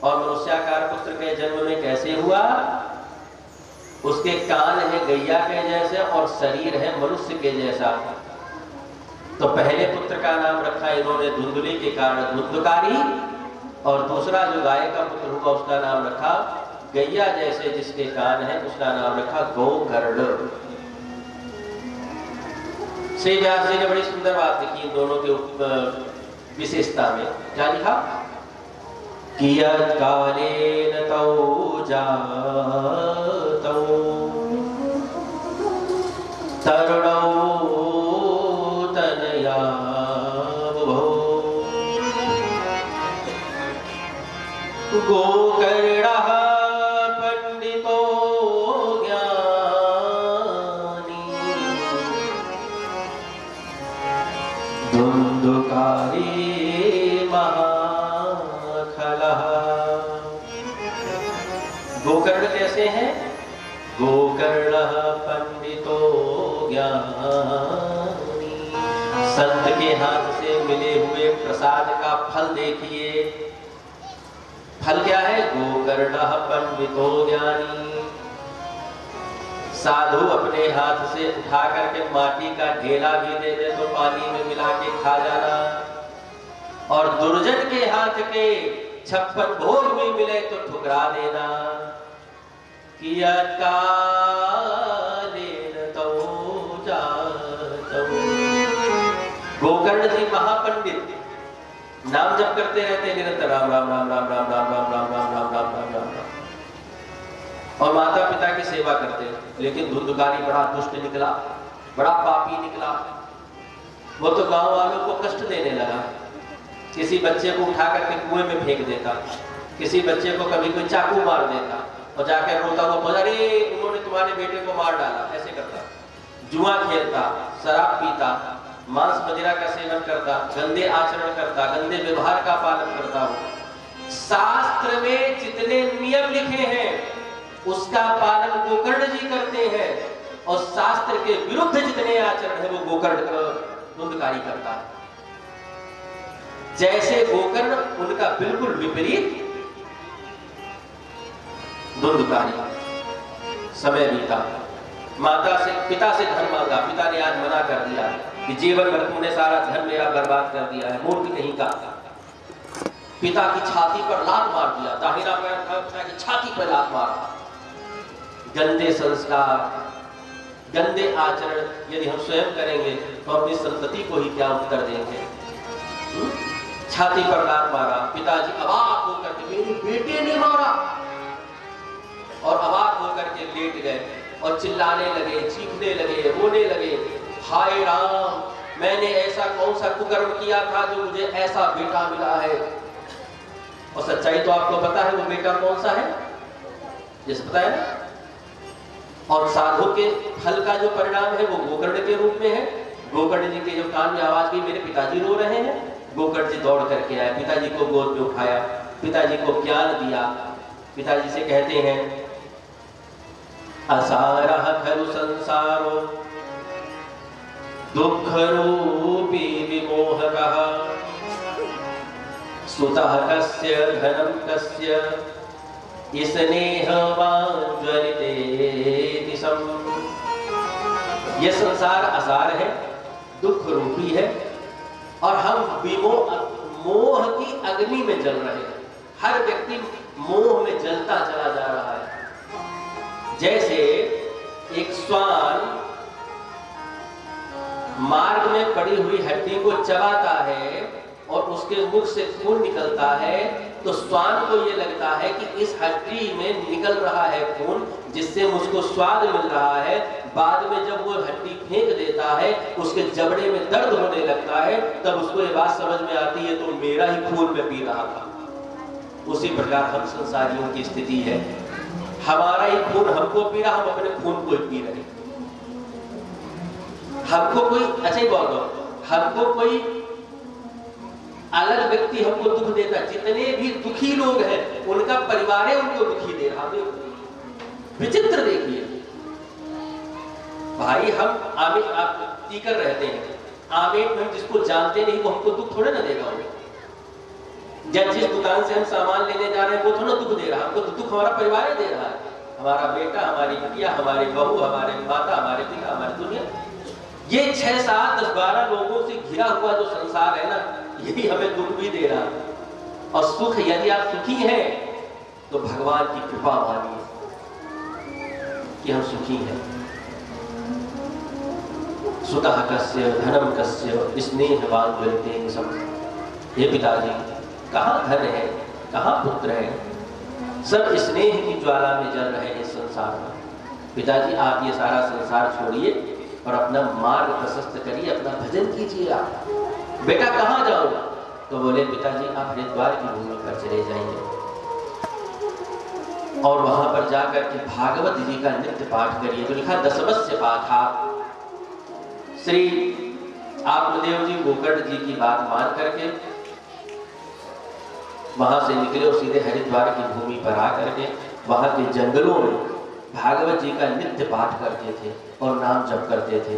और मनुष्याकार पुत्र के जन्म में कैसे हुआ? उसके कान है गैया के जैसे और शरीर है मनुष्य के जैसा। तो पहले पुत्र का नाम रखा इन्होंने धुंधली के कारण धुंधकारी, और दूसरा जो गाय का पुत्र हुआ उसका नाम रखा गैया जैसे जिसके कान है, उसका नाम रखा गोकर्ण। श्री व्यास जी ने बड़ी सुंदर बात लिखी इन दोनों के विशेषता में। क्या लिखा? कियत् कालेन तौ जातौ तरुणौ तनया बुभौ गोकर्णः पंडितो ज्ञानी धुंधुकारी महाखलः। गोकर्ण कैसे हैं? गोकर्णः पंडितो ज्ञानी। संत के हाथ से मिले हुए प्रसाद का फल देखिए। फल क्या है? गोकर्णः पंडितो ज्ञानी। साधु अपने हाथ से उठा करके माटी का ढेला भी दे दे तो पानी में मिला के खा जाना, और दुर्जन के हाथ के 56 भोग भी मिले तो ठुकरा देना। कियत् कालेन तौ जातौ। गोकर्ण जी महापंडित नाम जप करते रहते निरंतर राम राम राम राम राम राम राम राम राम राम राम राम राम राम, और माता पिता की सेवा करते। लेकिन धुंधकारी बड़ा दुष्ट निकला, बड़ा पापी निकला। वो तो गांव वालों को कष्ट देने लगा। किसी बच्चे को उठा करके कुएं में फेंक देता, किसी बच्चे को कभी कोई चाकू मार देता, और जाकर रोता हुआ, अरे उन्होंने तुम्हारे बेटे को मार डाला, ऐसे करता। जुआ खेलता, शराब पीता, मांस मदिरा का सेवन करता, गंदे आचरण करता, गंदे व्यवहार का पालन करता हो। शास्त्र में जितने नियम लिखे हैं उसका पालन गोकर्ण जी करते हैं, और शास्त्र के विरुद्ध जितने आचरण है वो गोकर्ण धुंधकारी करता है। जैसे गोकर्ण उनका बिल्कुल विपरीत धुंधकारी। समय बीता, माता से पिता से धन मांगा, पिता ने आज मना कर दिया कि जीवन भर तुमने सारा धन मेरा बर्बाद कर दिया है, मूर्ख कहीं का। पिता की छाती पर लात मार दिया, दाहिना पैर था पिता की छाती पर लात मारा। गंदे संस्कार, गंदे आचरण यदि हम स्वयं करेंगे तो अपनी संतति को ही क्या उत्तर देंगे। छाती पर लात मारा, पिताजी अवाक होकर के मेरे बेटे ने मारा, और अवाक होकर के लेट गए और चिल्लाने लगे, चीखने लगे, रोने लगे, हाय राम, मैंने ऐसा कौन सा कुकर्म किया था जो मुझे ऐसा बेटा मिला है। और सच्चाई तो आपको पता है वो बेटा कौन सा है, जिसे पता है ना। और साधु के फल का जो परिणाम है वो गोकर्ण के रूप में है। गोकर्ण जी के जो कान में आवाज गई मेरे पिताजी रो रहे हैं, गोकर्ण जी दौड़ करके आए, पिताजी को गोद में उठाया, पिताजी को ज्ञान दिया। पिताजी से कहते हैं, असारः खलु संसारो दुःख रूपी विमोहकः, सुतः कस्य धनं कस्य स्नेहवान् ज्वलिते सम। यह संसार असार है, दुख रूपी है, और हम मोह की अग्नि में जल रहे हैं। हर व्यक्ति मोह में जलता चला जा रहा है। जैसे एक श्वान मार्ग में पड़ी हुई हड्डी को चबाता है और उसके मुख से खून निकलता है, तो श्वान को यह लगता है कि इस हड्डी में निकल रहा है खून, जिससे मुझको स्वाद मिल रहा है। बाद में जब वो हड्डी फेंक देता है, उसके जबड़े में दर्द होने लगता है, तब उसको ये बात समझ में आती है तो मेरा ही खून में पी रहा था। उसी प्रकार हम संसारियों की स्थिति है, हमारा ही खून हमको पी रहा, हम अपने खून को ही पी रहे। हमको कोई अच्छा ही बोल दो, हमको कोई अलग व्यक्ति हमको दुख देता, जितने भी दुखी लोग हैं उनका परिवार है उनको दुखी दे रहा। विचित्र देखिए भाई, हम आमिर आप तीकर रहते हैं, आमिर में जिसको जानते नहीं वो हमको दुख थोड़े ना देगा। जब जिस दुकान से हम सामान लेने जा रहे हैं वो थोड़ा दुख दे रहा, हमको तो दुख हमारा परिवार दे रहा है, हमारा बेटा, हमारी बिटिया, हमारी बहू, हमारे माता, हमारे पिता, हमारी दुनिया। ये 6, 7, 10, 12 लोगों से घिरा हुआ जो संसार है ना, यही हमें दुख भी दे रहा। और सुख, यदि आप सुखी हैं तो भगवान की कृपा मानिए कि हम सुखी हैं। सुतः कस्य धनम कस्य स्नेहवान् ज्वलिते सम। हे पिताजी, कहाँ धन है, कहाँ पुत्र है, सब स्नेह की ज्वाला में जल रहे हैं इस संसार में। पिताजी आप ये सारा संसार छोड़िए और अपना मार्ग प्रशस्त करिए, अपना भजन कीजिए। आप बेटा कहाँ जाओगे? तो बोले पिताजी आप हरिद्वार की भूमि पर चले जाइए और वहां पर जाकर के भागवत जी का नित्य पाठ करिए। तो लिखा दशमस्य पाठा। श्री आत्मदेव जी गोकर्ण जी की बात मान करके वहां से निकले और सीधे हरिद्वार की भूमि पर आकर के वहां के जंगलों में भागवत जी का नित्य पाठ करते थे और नाम जप करते थे।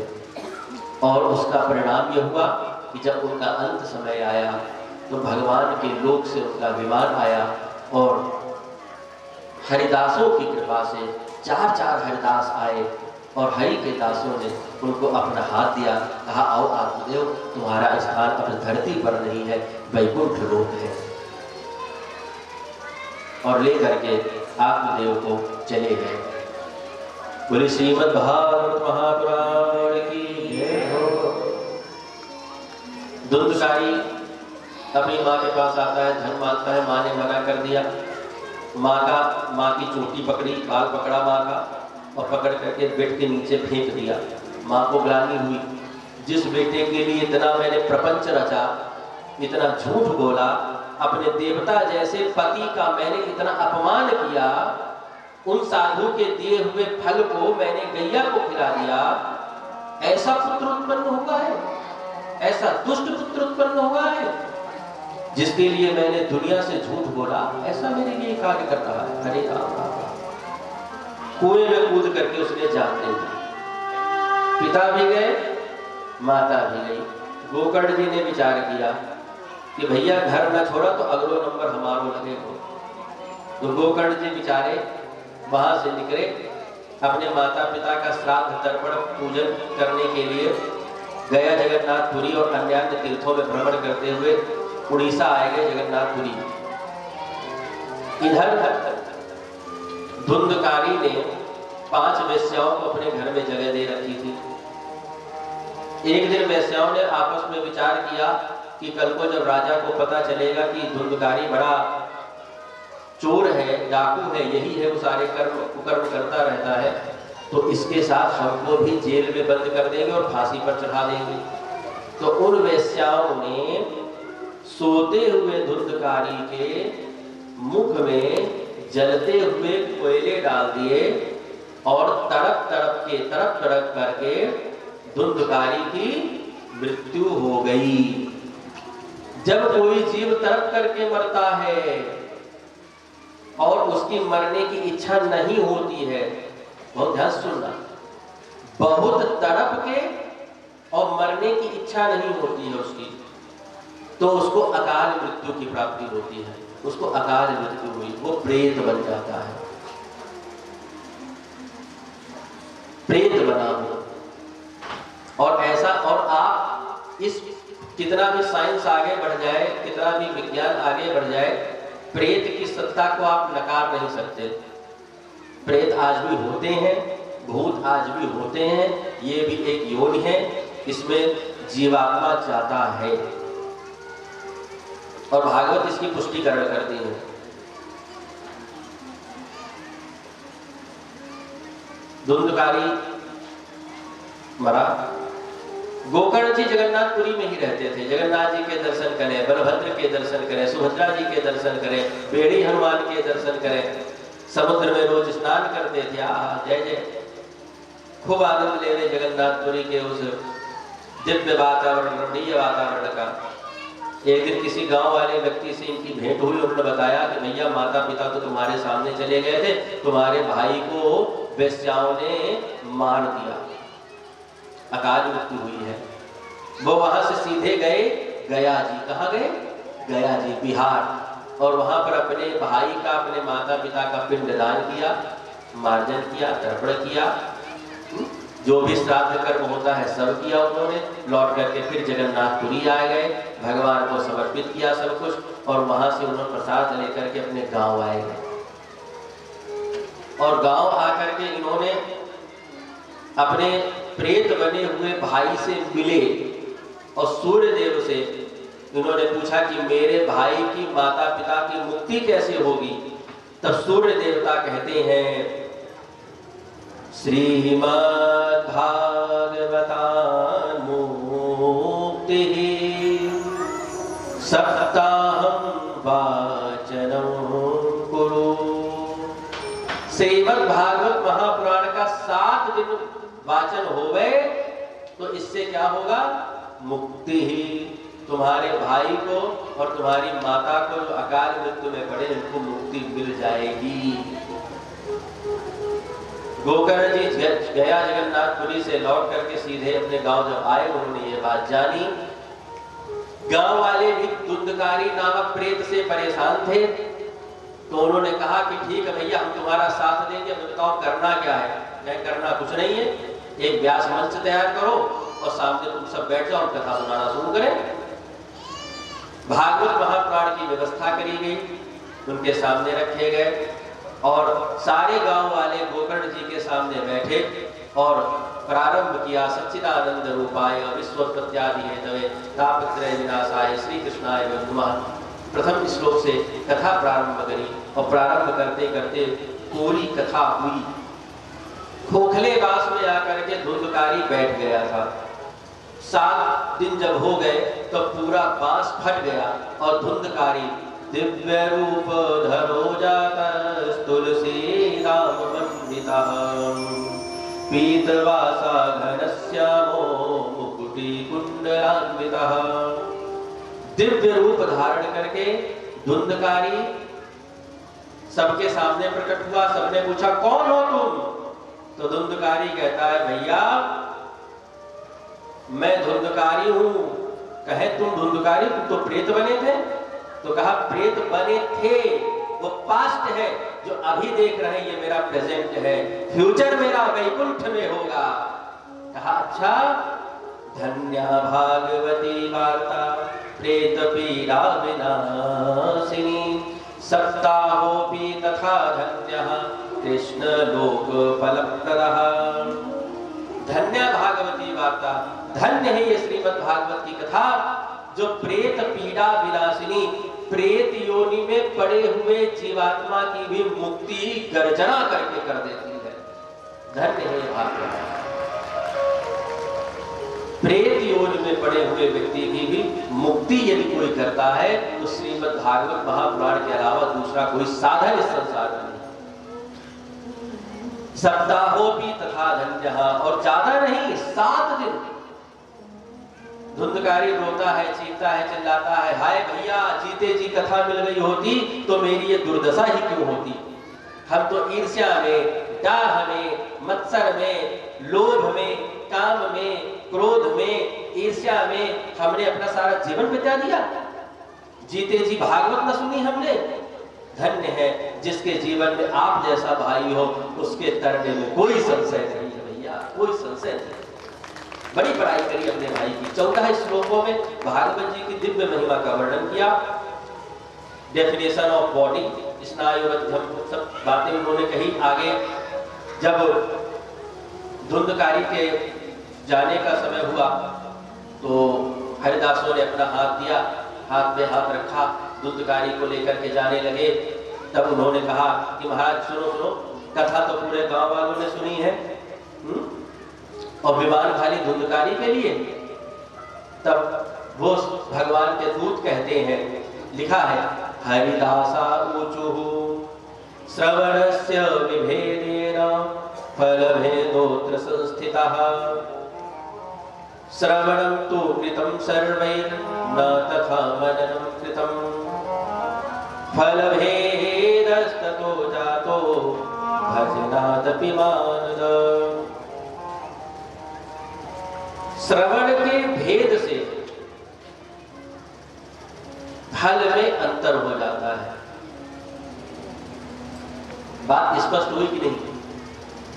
और उसका परिणाम यह हुआ कि जब उनका अंत समय आया तो भगवान के लोक से उनका विमान आया और हरिदासों की कृपा से 4 हरिदास आए और हरि के दासों ने उनको अपना हाथ दिया, कहा आओ आत्मदेव, तुम्हारा स्थान अब धरती पर नहीं है, वैकुंठ लोक है। और लेकर के आत्मदेव को चले गए। बोले श्रीमद् भागवत महापुराण की जय हो। धुंधकारी अपनी माँ के पास आता है, धन मांगता है, माँ ने मना कर दिया। माँ की चोटी पकड़ी, बाल पकड़ा माँ का और पकड़ करके बेड के नीचे फेंक दिया। माँ को ग्लानि हुई, जिस बेटे के लिए इतना मैंने प्रपंच रचा, इतना झूठ बोला, अपने देवता जैसे पति का मैंने इतना अपमान किया, उन साधु के दिए हुए फल को मैंने गैया को खिला दिया, ऐसा पुत्र उत्पन्न हुआ है, ऐसा दुष्ट पुत्र उत्पन्न हुआ है जिसके लिए मैंने दुनिया से झूठ बोला, ऐसा मेरे लिए कार्य कर रहा है। हरे राम राम राम। कुएं में कूद करके उसने जान दे दी। पिता भी गए, माता भी गई। गोकर्ण जी ने विचार किया कि भैया घर न छोड़ा तो अगलो नंबर हमारो लगेगा। तो गोकर्ण जी बेचारे वहां से निकले अपने माता पिता का श्राद्ध तर्पण पूजन करने के लिए गया जगन्नाथपुरी और अन्य तीर्थों में भ्रमण करते हुए उड़ीसा आए गए जगन्नाथपुरी। इधर धुंधकारी ने 5 वेश्याओं को अपने घर में जगह दे रखी थी। एक दिन वेश्याओं ने आपस में विचार किया कि कल को जब राजा को पता चलेगा कि धुंधकारी बड़ा चोर है, डाकू है, यही है वो सारे कुकर्म करता रहता है, तो इसके साथ हमको भी जेल में बंद कर देंगे और फांसी पर चढ़ा देंगे। तो उन वेश्याओं ने सोते हुए धुंधकारी के मुख में जलते हुए कोयले डाल दिए और तड़प तड़प करके धुंधकारी की मृत्यु हो गई। जब कोई जीव तड़प करके मरता है और उसकी मरने की इच्छा नहीं होती है, बहुत ध्यान सुनना, बहुत तड़प के और मरने की इच्छा नहीं होती है उसकी, तो उसको अकाल मृत्यु की प्राप्ति होती है। उसको अकाल मृत्यु हुई, वो प्रेत बन जाता है, प्रेत बना हो। और ऐसा, और आप इस कितना भी साइंस आगे बढ़ जाए, कितना भी विज्ञान आगे बढ़ जाए, प्रेत की सत्ता को आप नकार नहीं सकते। प्रेत आज भी होते हैं, भूत आज भी होते हैं, ये भी एक योनि है, इसमें जीवात्मा जाता है और भागवत इसकी पुष्टिकरण करती है। धुंधकारी मरा। गोकर्ण जी जगन्नाथपुरी में ही रहते थे। जगन्नाथ जी के दर्शन करें, बलभद्र के दर्शन करें, सुभद्रा जी के दर्शन करें, बेड़ी हनुमान के दर्शन करें, समुद्र में रोज स्नान करते थे। जय जय, खूब आनंद ले रहे जगन्नाथपुरी के उस दिव्य वातावरण, रमणीय वातावरण का। एक दिन किसी गांव वाले व्यक्ति से इनकी भेंट हुई। उन्होंने बताया कि भैया माता पिता तो तुम्हारे सामने चले गए थे, तुम्हारे भाई को वेश्याओं ने मार दिया, अकाल मृत्यु हुई है। वो वहां से सीधे गए गया जी। कहाँ गए? गया जी, बिहार। और वहां पर अपने भाई का, अपने माता पिता का पिंडदान किया, मार्जन किया, तर्पण किया, जो भी श्राद्ध कर्म होता है सब किया उन्होंने। लौट करके फिर जगन्नाथपुरी आ गए, भगवान को समर्पित किया सब कुछ, और वहां से उन्होंने प्रसाद लेकर के अपने गांव आए गए। और गांव आकर के इन्होंने अपने प्रेत बने हुए भाई से मिले और सूर्य देव से इन्होंने पूछा कि मेरे भाई की माता पिता की मुक्ति कैसे होगी। तब सूर्य देवता कहते हैं, श्रीमद् भागवतान् मुक्तिः सप्ताहं वाचनं कुरु। श्रीमद् भागवत महापुराण का 7 दिन वाचन हो गए तो इससे क्या होगा? मुक्ति ही। तुम्हारे भाई को और तुम्हारी माता को जो अकाल मृत्यु में पड़े, इनको मुक्ति मिल जाएगी। गोकर्ण जी गया जगन्नाथपुरी से लौट करके सीधे अपने गांव जब आए, उन्होंने ये बात जानी। गांव वाले भी धुंधकारी नामक प्रेत से परेशान थे, तो उन्होंने कहा कि ठीक है भैया, हम तुम्हारा साथ देंगे, बताओ करना क्या है। क्या करना? कुछ नहीं है, एक व्यास मंच तैयार करो और सामने तुम सब बैठ जाओ और कथा सुनाना शुरू करें। भागवत महापुराण की व्यवस्था करी गई, उनके सामने रखे गए और सारे गांव वाले गोकर्ण जी के सामने बैठे और प्रारंभ किया। सच्चिदानंद रूपाय विश्वोत्पत्त्यादि हेतवे तापत्रय विनाशाय श्री कृष्णाय नमः। प्रथम श्लोक से कथा प्रारंभ करी और प्रारंभ करते करते पूरी कथा हुई। खोखले बास में आकर के धुंधकारी बैठ गया था। 7 दिन जब हो गए तो पूरा बांस फट गया और धुंधकारी दिव्य रूप धरो जाता तुलसी राम वंदिता पीतवासा घनश्यामो मुकुटी कुंडलान्विता। दिव्य रूप धारण करके धुंधकारी सबके सामने प्रकट हुआ। सबने पूछा कौन हो तुम? तो धुंधकारी कहता है, भैया मैं धुंधकारी हूं। कहे तुम धुंधकारी, तुम तो प्रेत बने थे। तो कहा प्रेत बने थे वो पास्ट है, जो अभी देख रहे हैं ये मेरा प्रेजेंट है, फ्यूचर मेरा वैकुंठ में होगा। कहा अच्छा, धन्या भागवती वार्ता प्रेत पीड़ा विनाशिनी, सप्ताहोऽपि तथा धन्यः कृष्ण लोक फलप्रदः। धन्य भागवती वार्ता, धन्य है ये श्रीमद् भागवत की कथा, जो प्रेत पीड़ा विनाशिनी, प्रेत योनि में पड़े हुए जीवात्मा की भी मुक्ति गर्जना करके कर देती है। धन्य है ये भागवत। प्रेत योनि में पड़े हुए व्यक्ति की भी मुक्ति यदि कोई करता है तो श्रीमद् भागवत महापुराण के अलावा दूसरा कोई साधन इस संसार में नहीं। सप्ताहोऽपि तथा धन्यः, और ज्यादा नहीं, 7 दिन। धुंधकारी रोता है, चीखता है, चिल्लाता है, हाय भैया जीते जी कथा मिल गई होती तो मेरी ये दुर्दशा ही क्यों होती। हम तो ईर्ष्या में, डाह में, मत्सर में, लोभ में, काम में, क्रोध में, ईर्ष्या में हमने अपना सारा जीवन बिता दिया। जीते जी भागवत न सुनी हमने। धन्य है जिसके जीवन में आप जैसा भाई हो, उसके तरने में कोई संशय नहीं है भैया, कोई संशय नहीं। बड़ी पढ़ाई करी अपने भाई की। 14 श्लोकों में भागवत जी की दिव्य महिमा का वर्णन किया। डेफिनेशन ऑफ बॉडी, स्नायुबद्धम, सब बातें उन्होंने कही। आगे जब धुंधकारी के जाने का समय हुआ तो हरिदासों ने अपना हाथ दिया, हाथ में हाथ रखा, धुंधकारी को लेकर के जाने लगे। तब उन्होंने कहा कि महाराज सुनो सुनो, कथा तो पूरे गांव वालों ने सुनी है, और विमान खाली धुंधकारी के लिए। तब वो भगवान के दूत कहते हैं, लिखा है, हरिदासा ऊचुः श्रवणस्य विभेदेन फलभेदोऽत्र संस्थितः, श्रवणं तु कृतं सर्वैः न तथा मननं कृतं, फलभेदस्ततो जातो भजनादपि मानद। श्रवण के भेद से फल में अंतर हो जाता है। बात स्पष्ट हुई कि नहीं?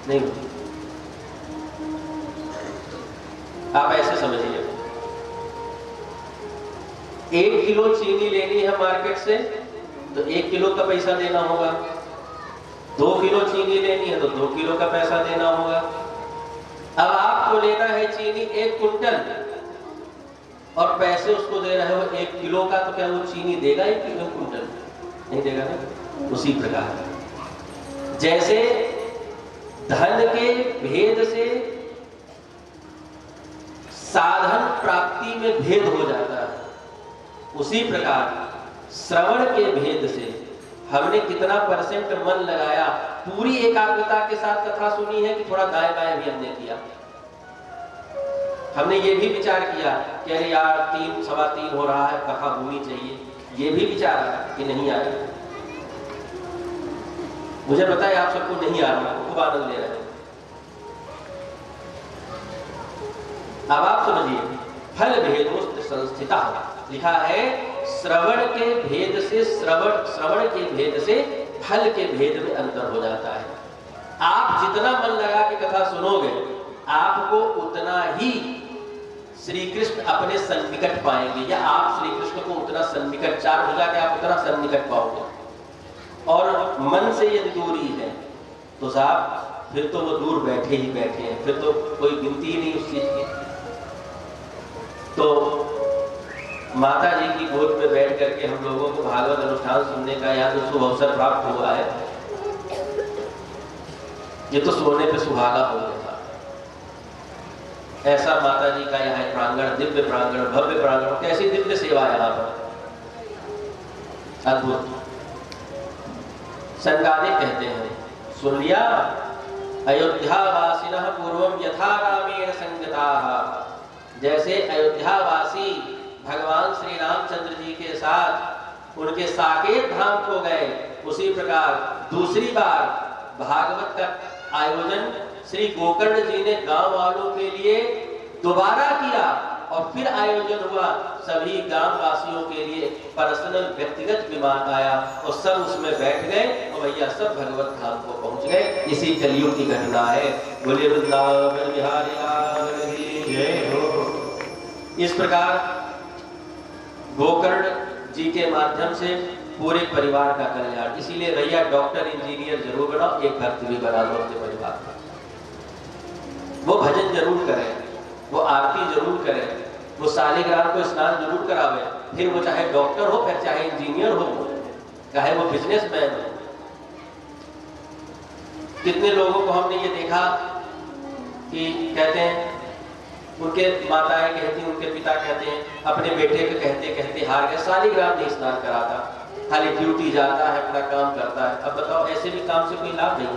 नहीं हुई। आप ऐसे समझिए, 1 किलो चीनी लेनी है मार्केट से तो 1 किलो का पैसा देना होगा। 2 किलो चीनी लेनी है तो 2 किलो का पैसा देना होगा। अब आपको लेना है चीनी 1 कुंटल और पैसे उसको दे रहे हो 1 किलो का, तो क्या वो चीनी देगा 1 किलो कुंटल? नहीं देगा ना। उसी प्रकार जैसे धन के भेद से साधन प्राप्ति में भेद हो जाता है, उसी प्रकार श्रवण के भेद से हमने कितना परसेंट मन लगाया, पूरी एकाग्रता के साथ कथा सुनी है कि थोड़ा दाएं बाएं भी हमने किया। हमने ये भी विचार किया कि अरे यार 3 सवा 3 हो रहा है, कथा होनी चाहिए, ये भी विचार आया कि नहीं आया। मुझे पता है आप सबको नहीं आ रहा, खूब आनंद ले रहे हैं। अब आप समझिए, फल भेदोस्त संस्थिता, लिखा है श्रवण के भेद से श्रवण के भेद से फल के भेद में अंतर हो जाता है। आप जितना मन लगा के कथा सुनोगे, आपको उतना ही श्री कृष्ण अपने सन्निकट पाएंगे, या आप श्री कृष्ण को उतना सन्निकट, 4 भुजा के आप उतना सन्निकट पाओगे। और मन से यदि दूरी है तो साहब फिर तो वो दूर बैठे ही बैठे हैं, फिर तो कोई गिनती ही नहीं उस चीज की। तो माता जी की गोद में बैठ करके हम लोगों को भागवत अनुष्ठान सुनने का यहाँ जो शुभ अवसर प्राप्त हुआ है, ये तो सोने पे सुहागा हो गया था। ऐसा माता जी का यहाँ प्रांगण, दिव्य प्रांगण, भव्य प्रांगण, कैसी दिव्य सेवा यहाँ पर, अद्भुत। संगादिक कहते हैं, सुन लिया, अयोध्यावासिनः पूर्वं यथा रामेण संगताः, जैसे अयोध्यावासी भगवान श्री रामचंद्र जी के साथ उनके साकेत धाम को गए, उसी प्रकार दूसरी बार भागवत का आयोजन श्री गोकर्ण जी ने गांव वालों के लिए दोबारा किया। और फिर आयोजन हुआ, सभी ग्राम वासियों के लिए पर्सनल व्यक्तिगत विमान आया और सब उसमें बैठ गए और भैया सब भगवत धाम को पहुंच गए। इसी कलयुग की घटना है। बोले वृंदावन बिहारी लाल की जय हो। इस प्रकार गोकर्ण जी के माध्यम से पूरे परिवार का कल्याण। इसीलिए भैया डॉक्टर इंजीनियर जरूर बनाओ, एक भक्त भी बना लो अपने परिवार का। वो भजन जरूर करें, वो आरती जरूर करें, वो सालिग्राम को स्नान जरूर करावे, फिर वो चाहे डॉक्टर हो, फिर चाहे इंजीनियर हो, चाहे वो बिजनेसमैन हो। कितने लोगों को हमने ये देखा कि कहते हैं, उनके माताएं कहती, उनके पिता कहते हैं, अपने बेटे को कहते कहते हार गए, सालिग्राम नहीं स्नान कराता, खाली ड्यूटी जाता है, अपना काम करता है। अब बताओ, ऐसे भी काम से कोई लाभ नहीं है।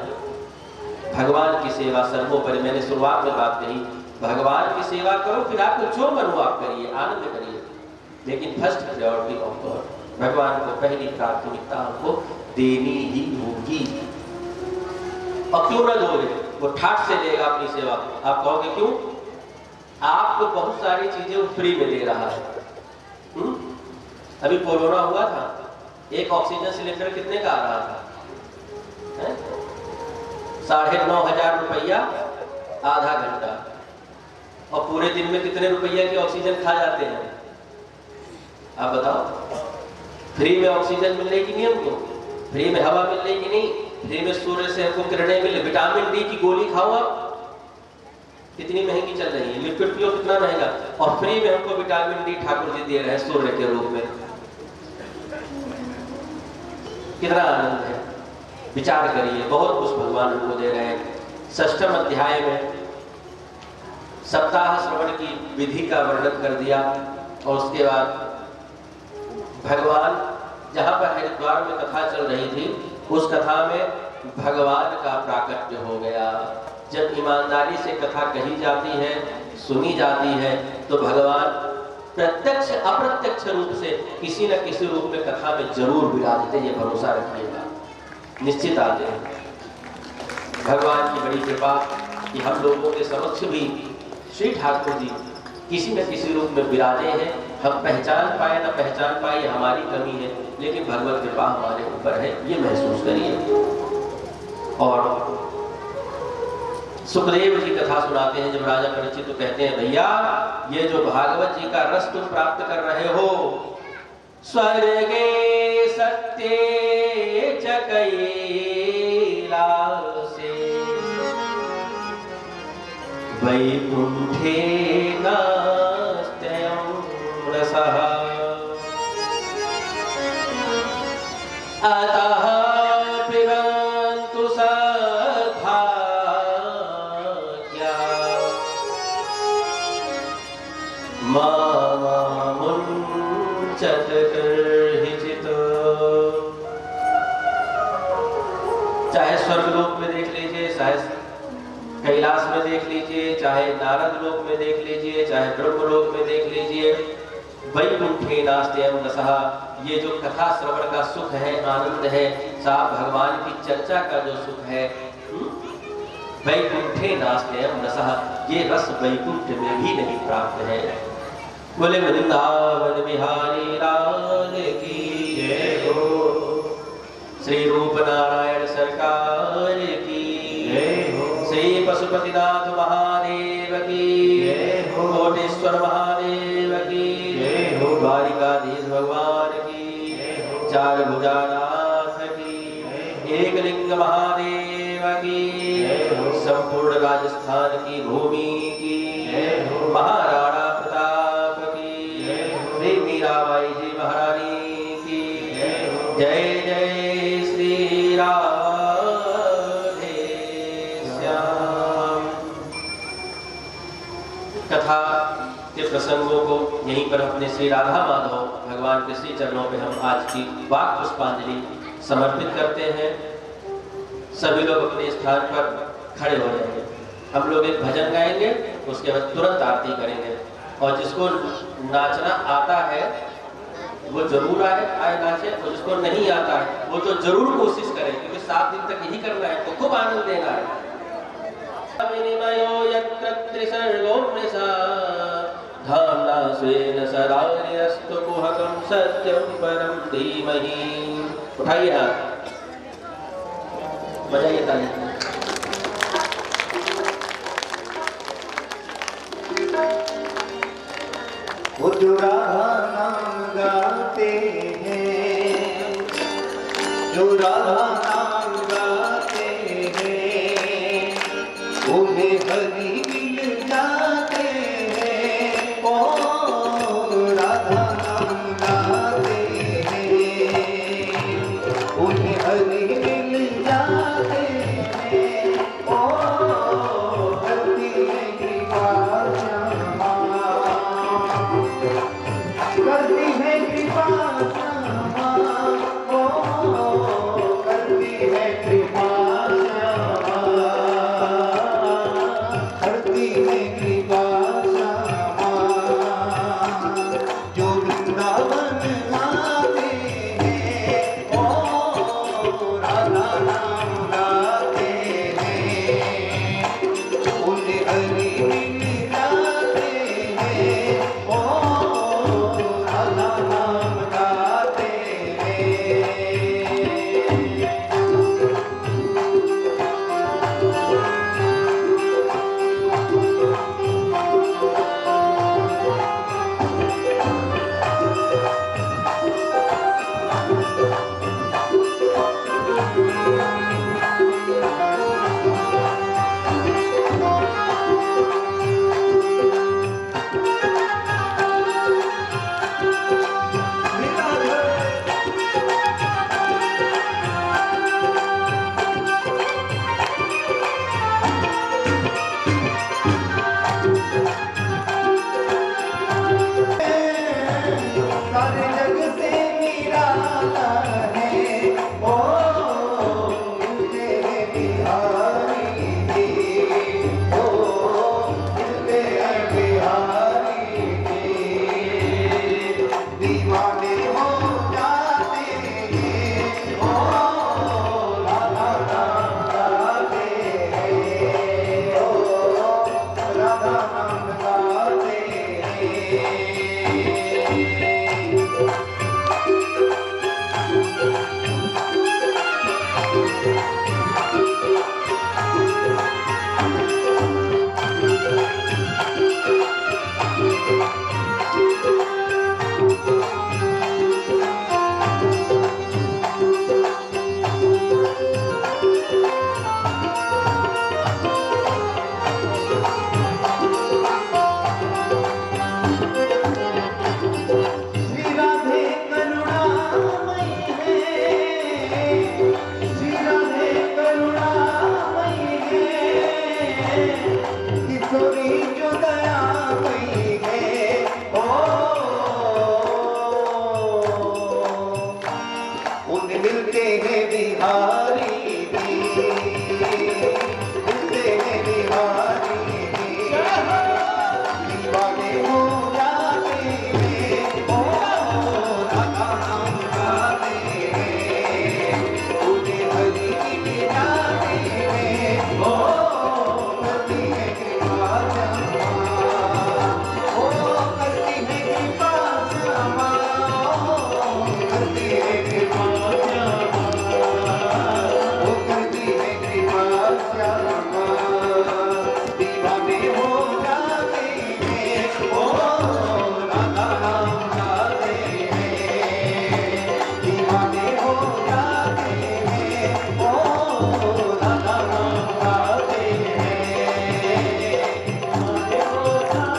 भगवान की सेवा सर्वोपरि। मैंने शुरुआत में बात कही, भगवान की सेवा करो, फिर आपको जो मन हो आप करिए, आनंद करिए, लेकिन फर्स्ट प्रायोरिटी ऑफ गॉड, भगवान को पहली प्राथमिकता हमको देनी ही होगी। और क्यों न दोगे, वो ठाठ से देगा अपनी सेवा। आप कहोगे क्यों? आपको बहुत सारी चीजें वो फ्री में दे रहा है। अभी कोरोना हुआ था, एक ऑक्सीजन सिलेंडर कितने का आ रहा था? 9,500 रुपया आधा घंटा, और पूरे दिन में कितने रुपया की ऑक्सीजन खा जाते हैं? आप बताओ। फ्री में ऑक्सीजन मिल रही कि नहीं हमको? फ्री में हवा मिल रही कि नहीं? फ्री में सूर्य से हमको किरणें मिल रही। विटामिन डी की गोली खाओ आप, कितनी महंगी चल रही है, लिक्विड पियो कितना महंगा, और फ्री में हमको विटामिन डी ठाकुर जी दे रहे हैं सूर्य के रूप में। कितना आनंद है, विचार करिए। बहुत कुछ भगवान हमको दे रहे हैं। 6वें अध्याय में सप्ताह श्रवण की विधि का वर्णन कर दिया, और उसके बाद भगवान, जहां पर हरिद्वार में कथा चल रही थी, उस कथा में भगवान का प्राकट्य हो गया। जब ईमानदारी से कथा कही जाती है, सुनी जाती है, तो भगवान प्रत्यक्ष अप्रत्यक्ष रूप से किसी न किसी रूप में कथा में जरूर विराजते, ये भरोसा रखिएगा, निश्चित आते हैं। भगवान की बड़ी कृपा कि हम लोगों के समक्ष भी श्री ठाकुर जी किसी न किसी रूप में विराजे हैं। हम पहचान पाए न पहचान पाए, हमारी कमी है, लेकिन भगवत कृपा हमारे ऊपर है, ये महसूस करिए। और सुखदेव जी कथा सुनाते हैं, जब राजा परीक्षित तो कहते हैं, भैया ये जो भागवत जी का रस तुम प्राप्त कर रहे हो, स्वर्गे सत्ये च कैलासे वैकुंठे नास्त्ययं रसः अतः पिबन्तु सद्भाग्या मामुञ्चत कर्हिचित्। चाहे स्वर्गलोक में देख लीजिए, चाहे कैलाश में देख लीजिए, चाहे नारद लोक में देख लीजिए, चाहे ब्रह्मलोक में देख लीजिए, वैकुंठे नास्त्ययं रसः, ये जो कथा श्रवण का सुख है, आनंद है, साहब भगवान की चर्चा का जो सुख है, वैकुंठे नास्त्ययं रसः, ये रस वैकुंठ में भी नहीं प्राप्त है। बोले वृंदावन बिहारी लाल की जय हो। श्री रूप नारायण सरकार की जय हो। श्री पशुपतिनाथ महादेव की जय हो। कोटेश्वर महादेव की जय हो। द्वारिकाधीश भगवान की जय हो। चार भुजानाथ की जय हो। एक लिंग महादेव की जय हो। संपूर्ण राजस्थान की भूमि की जय हो। महाराणा प्रताप की जय हो। श्री मीराबाई जी महारानी की जय हो। जय जय श्री राधे श्याम। कथा के प्रसंगों को यहीं पर अपने श्री राधा माधव भगवान के श्री चरणों पे हम आज की वाक पुष्पांजलि समर्पित करते हैं। सभी लोग अपने स्थान पर खड़े हो जाएंगे। हम लोग एक भजन गाएंगे, उसके बाद तुरंत आरती करेंगे, और जिसको नाचना आता है वो जरूर आए नाचे, और जिसको नहीं आता है वो तो जरूर कोशिश करे, क्योंकि 7 दिन तक यही करना है, तो खूब आनंद देना है। विनिमयो यत्र त्रिसर्गो मृषा धाम्ना स्वेन सदा निरस्तु कुहकं सत्यं परं धीमहि। उठाइए हाथ, बजाइए ताली। वो जो राधा नाम गाते हैं, जो राधा नाम गाते हैं, उन्हें हरि मिल जाते हैं। ओ राधा नाम गाते हैं, उन्हें हरि मिल जाते हैं। ओ करती है कृपा श्यामा, करती है कृपा श्यामा, ओ करती है कृपा श्यामा, करती है कृपा श्यामा। जो वृंदावन आते हैं, ओ राधा नाम गाते हैं, उन्हें हरि मिल जाते हैं। ओ राधा नाम गाते हैं। सारे जग से निराला है, ओ तेरे बिहारी जी, ओ तेरे बिहारी जी। दीवाने हो जाते हैं, ओ राधा नाम गाते हैं, ओ राधा नाम गाते हैं। श्री राधे करुणामयी है, श्री राधे करुणामयी है, किशोरी जो दयामयी है। ओ उन्हें मिलते हैं बिहारी जी, मिलते हैं बिहारी जी। दीवाने हो जाते हैं, ओ राधा नाम गाते हैं, उन्हें हरि मिल जाते हैं। ओ करती है कृपा श्यामा, ओ करती है कृपा श्यामा, ओ करती है कृपा श्यामा, ओ करती है कृपा श्यामा। दीवाने हो जाते हैं, ओ राधा नाम गाते हैं, दीवाने हो जाते हैं, ओ राधा नाम गाते हैं, दीवाने हो जाते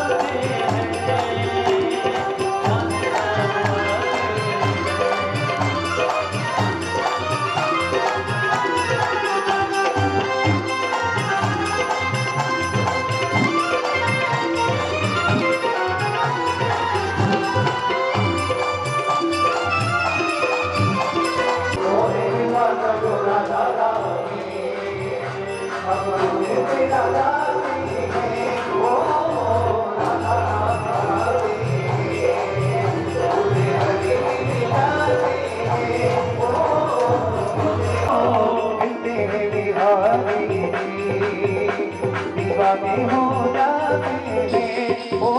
दीवाने हो जाते हैं, ओ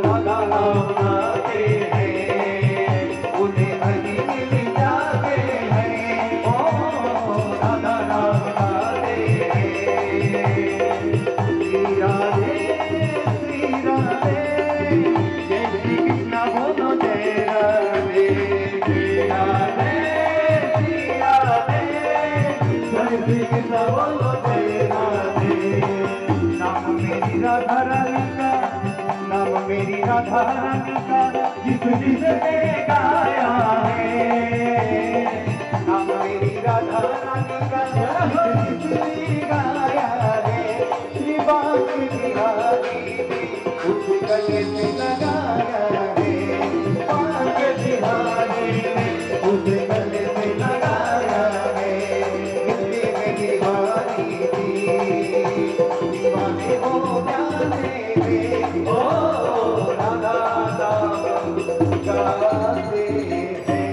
राधा राधा रानी का, नाम मेरी राधा रानी का, जिस जिसने गाया है। नाम मेरी राधा रानी का, जिस जिसने गाया है। श्री बांके बिहारी ने उस गले से लगाया है। बांके बिहारी ने उस गले से लगाया है। दिल्ली में दीवानी थी, दीवाने हो जाने दे। ओ राधा नाम गाते हैं।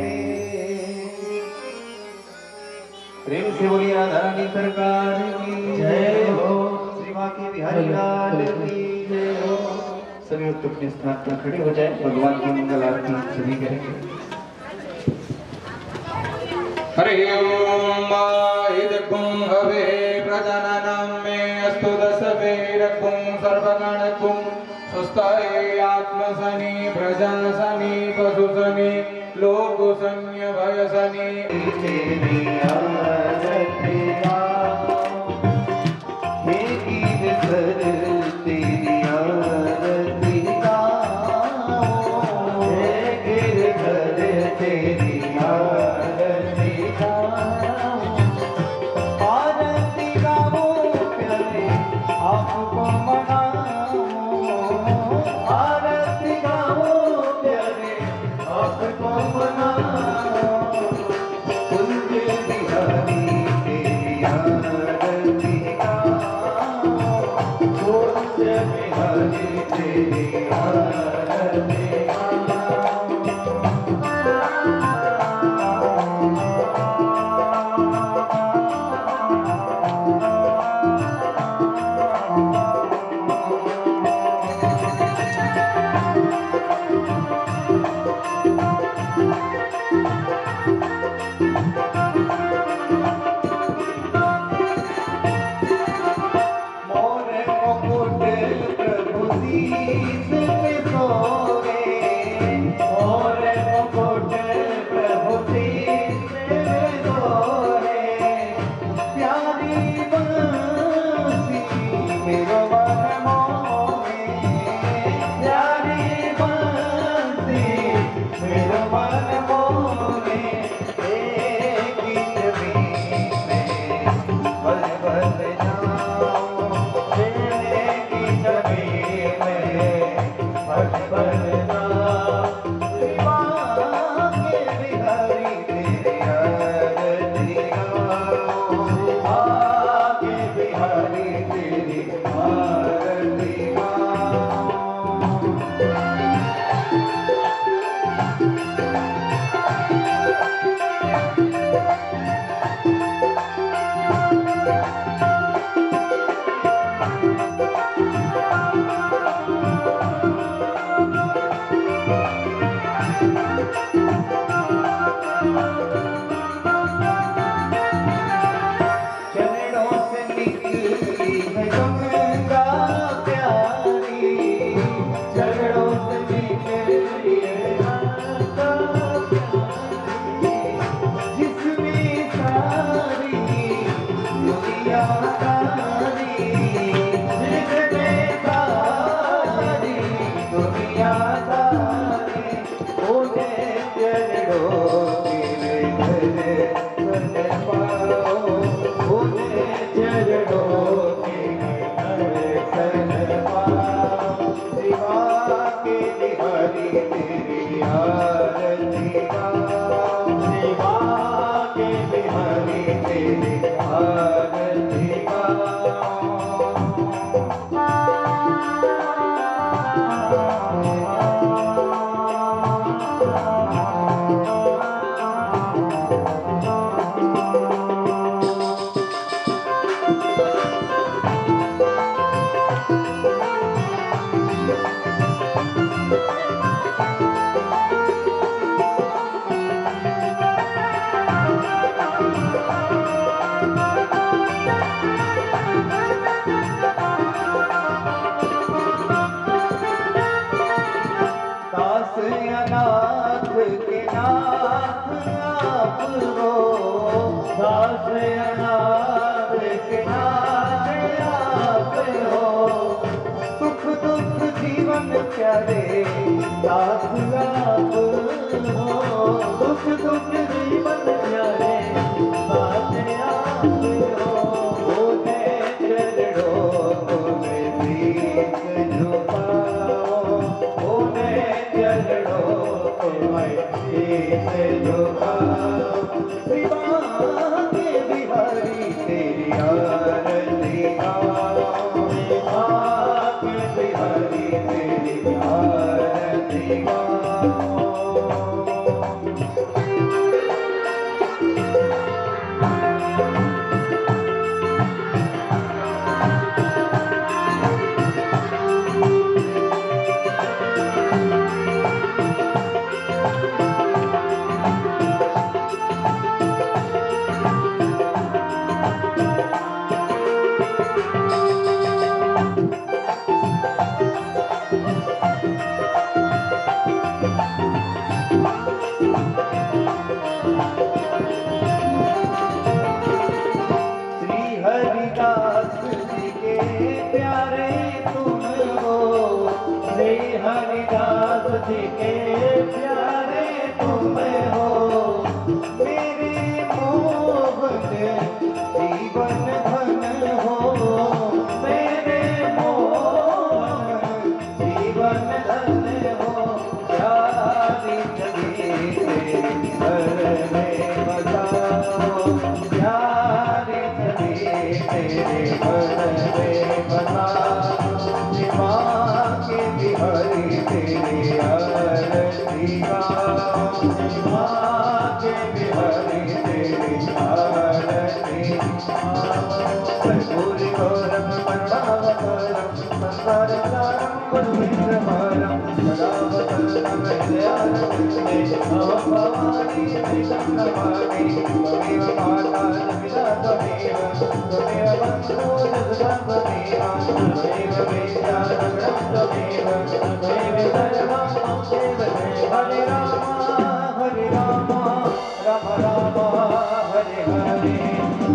प्रेम से बोलिए राधा रानी सरकार की जय हो। श्री बांके बिहारी लाल की जय हो। सभी लोग अपने स्थान पर खड़े हो जाए, भगवान की मंगल आरती सभी करेंगे। हरि ओम इदकुं हवे प्रजननं मे अस्तु दशवीरकुं सर्वगणकुं सुस्थाये आत्मसनि प्रजासनि पशुसनि लोकसन्य भयसनि तेरी आरतियाँ, हे गिर धर तेरी आरतियाँ, हे गिर धर तेरी आरतियाँ। आरती गाओ प्यारे आपको मनाओ, आरती गाओ प्यारे आपको मनाओ। कुंज बिहारी तेरी आरती गाओ, कुंज बिहारी तेरी आरती गाओ। मोर मुकुट प्रभु शीस पे सोए, मोर मुकुट प्रभु शीस पे सोए। प्यारी बंसी मेरो मन मोहे, प्यारी बंसी मेरो मन मोहे। एक गीत में बल बल जाओ, एक गीत में बल बल जाओ। श्री बांके बिहारी तेरी आरती गाओ, बांके बिहारी तेरी आरती गाओ। प्यारे साथ आप हो, दुख दुख जीवन प्यारे साथ आप हो। उन्हें चरणों में शीश झुकाओ, उन्हें चरणों में शीश झुकाओ। शिवा के बिहारी तेरी आरती गाओ, शिवा के बिहारी तेरी आरती गाओ। श्री हरिदास जी के प्यारे तुम हो, श्री हरिदास जी के प्यारे तुम हो। मेरे मोहन जीवन धन हो, मेरे मोहन जीवन धन हो। प्यारी छवि तेरी घर में बसाओ, प्यारी छवि तेरे घर में बसाओ। शिवा के बिहारी तेरी आरती गाओ, शिवा के बिहारी तेरी आरती गाओ। कर्पूरी गौरम करुणावतारम संसारसारम गुरुमित्रमारम सदा वदन्तं हृदयारविन्दे। नमः भवानी हरितं नमामि, त्वमेव माता पिता त्वमेव, त्वमेव बन्धुः सदा त्वमेव, त्वमेव वेद्या रमणं त्वमेव, त्वमेव सर्वं मम देव देव। हरे राम राम राम हरे हरे,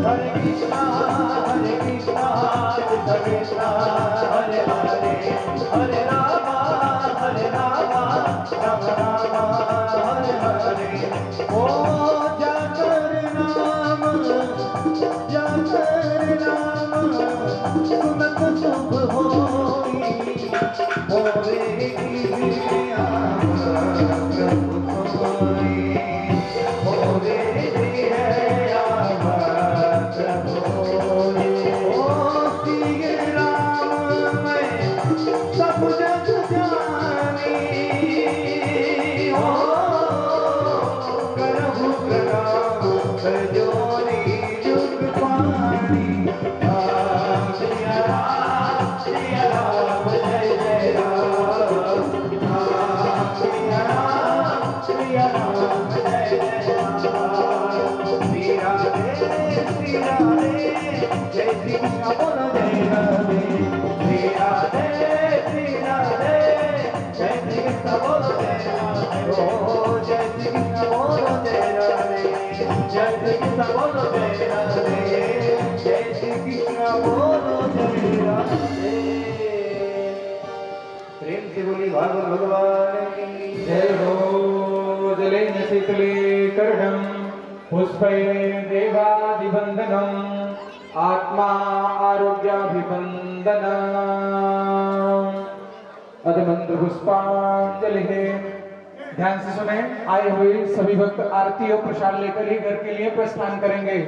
हरे कृष्णा कृष्ण कृष्ण हरे हरे, हरे राम राम राम हरे हरे। ओ जाकर नाम सुनत शुभ होई, होवे गिरिया प्रभु सोई, होवे गिरिया प्रभु सोई। ओ श्री राम मैं सब जग जानी, ओ करहु प्रणाम जोरी जुग पानी। श्री राम जय जय राम, श्री राम जय जय राम। श्री राधे जय श्री कृष्ण बोलो जय राधे, श्री राधे जय श्री कृष्ण बोलो जय राधे। ओ जय श्री कृष्ण बोलो जय राधे, जय श्री कृष्ण बोलो जय राधे, जय श्री कृष्ण बोलो जय राधे। प्रेम से बोली भागवत भगवान की जय हो। जलेन शीतले कर्णं पुष्पैर्देवादिवन्दनम् आत्मा आरोग्याभिवन्दनम्। अध मंत्र पुष्पांजलि है। ध्यान से सुने। आए हुए सभी भक्त आरती और प्रसाद लेकर ही घर के लिए प्रस्थान करेंगे।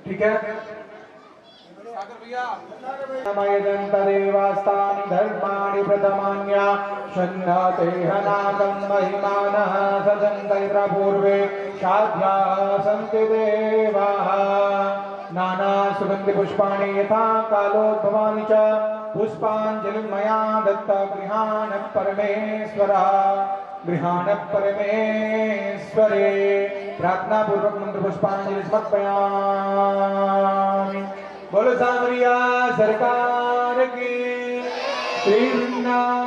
ठीक है। देवास्तानि धर्माणि प्रथमान्या शन्नाते हनागं महिमानः सजन्तैर् पूर्वे साध्या सन्ति देवाः। नाना सुगन्धि पुष्पाणि यथा कालोद्भवानि च पुष्पाञ्जलिं मया दत्ता गृहाण परमेश्वरः, गृहाण परमेश्वरे। प्रार्थना पूर्वक मंत्र पुष्पांजलि समर्पयामि। बोलो सामरिया सरकार की। श्री वृंदावन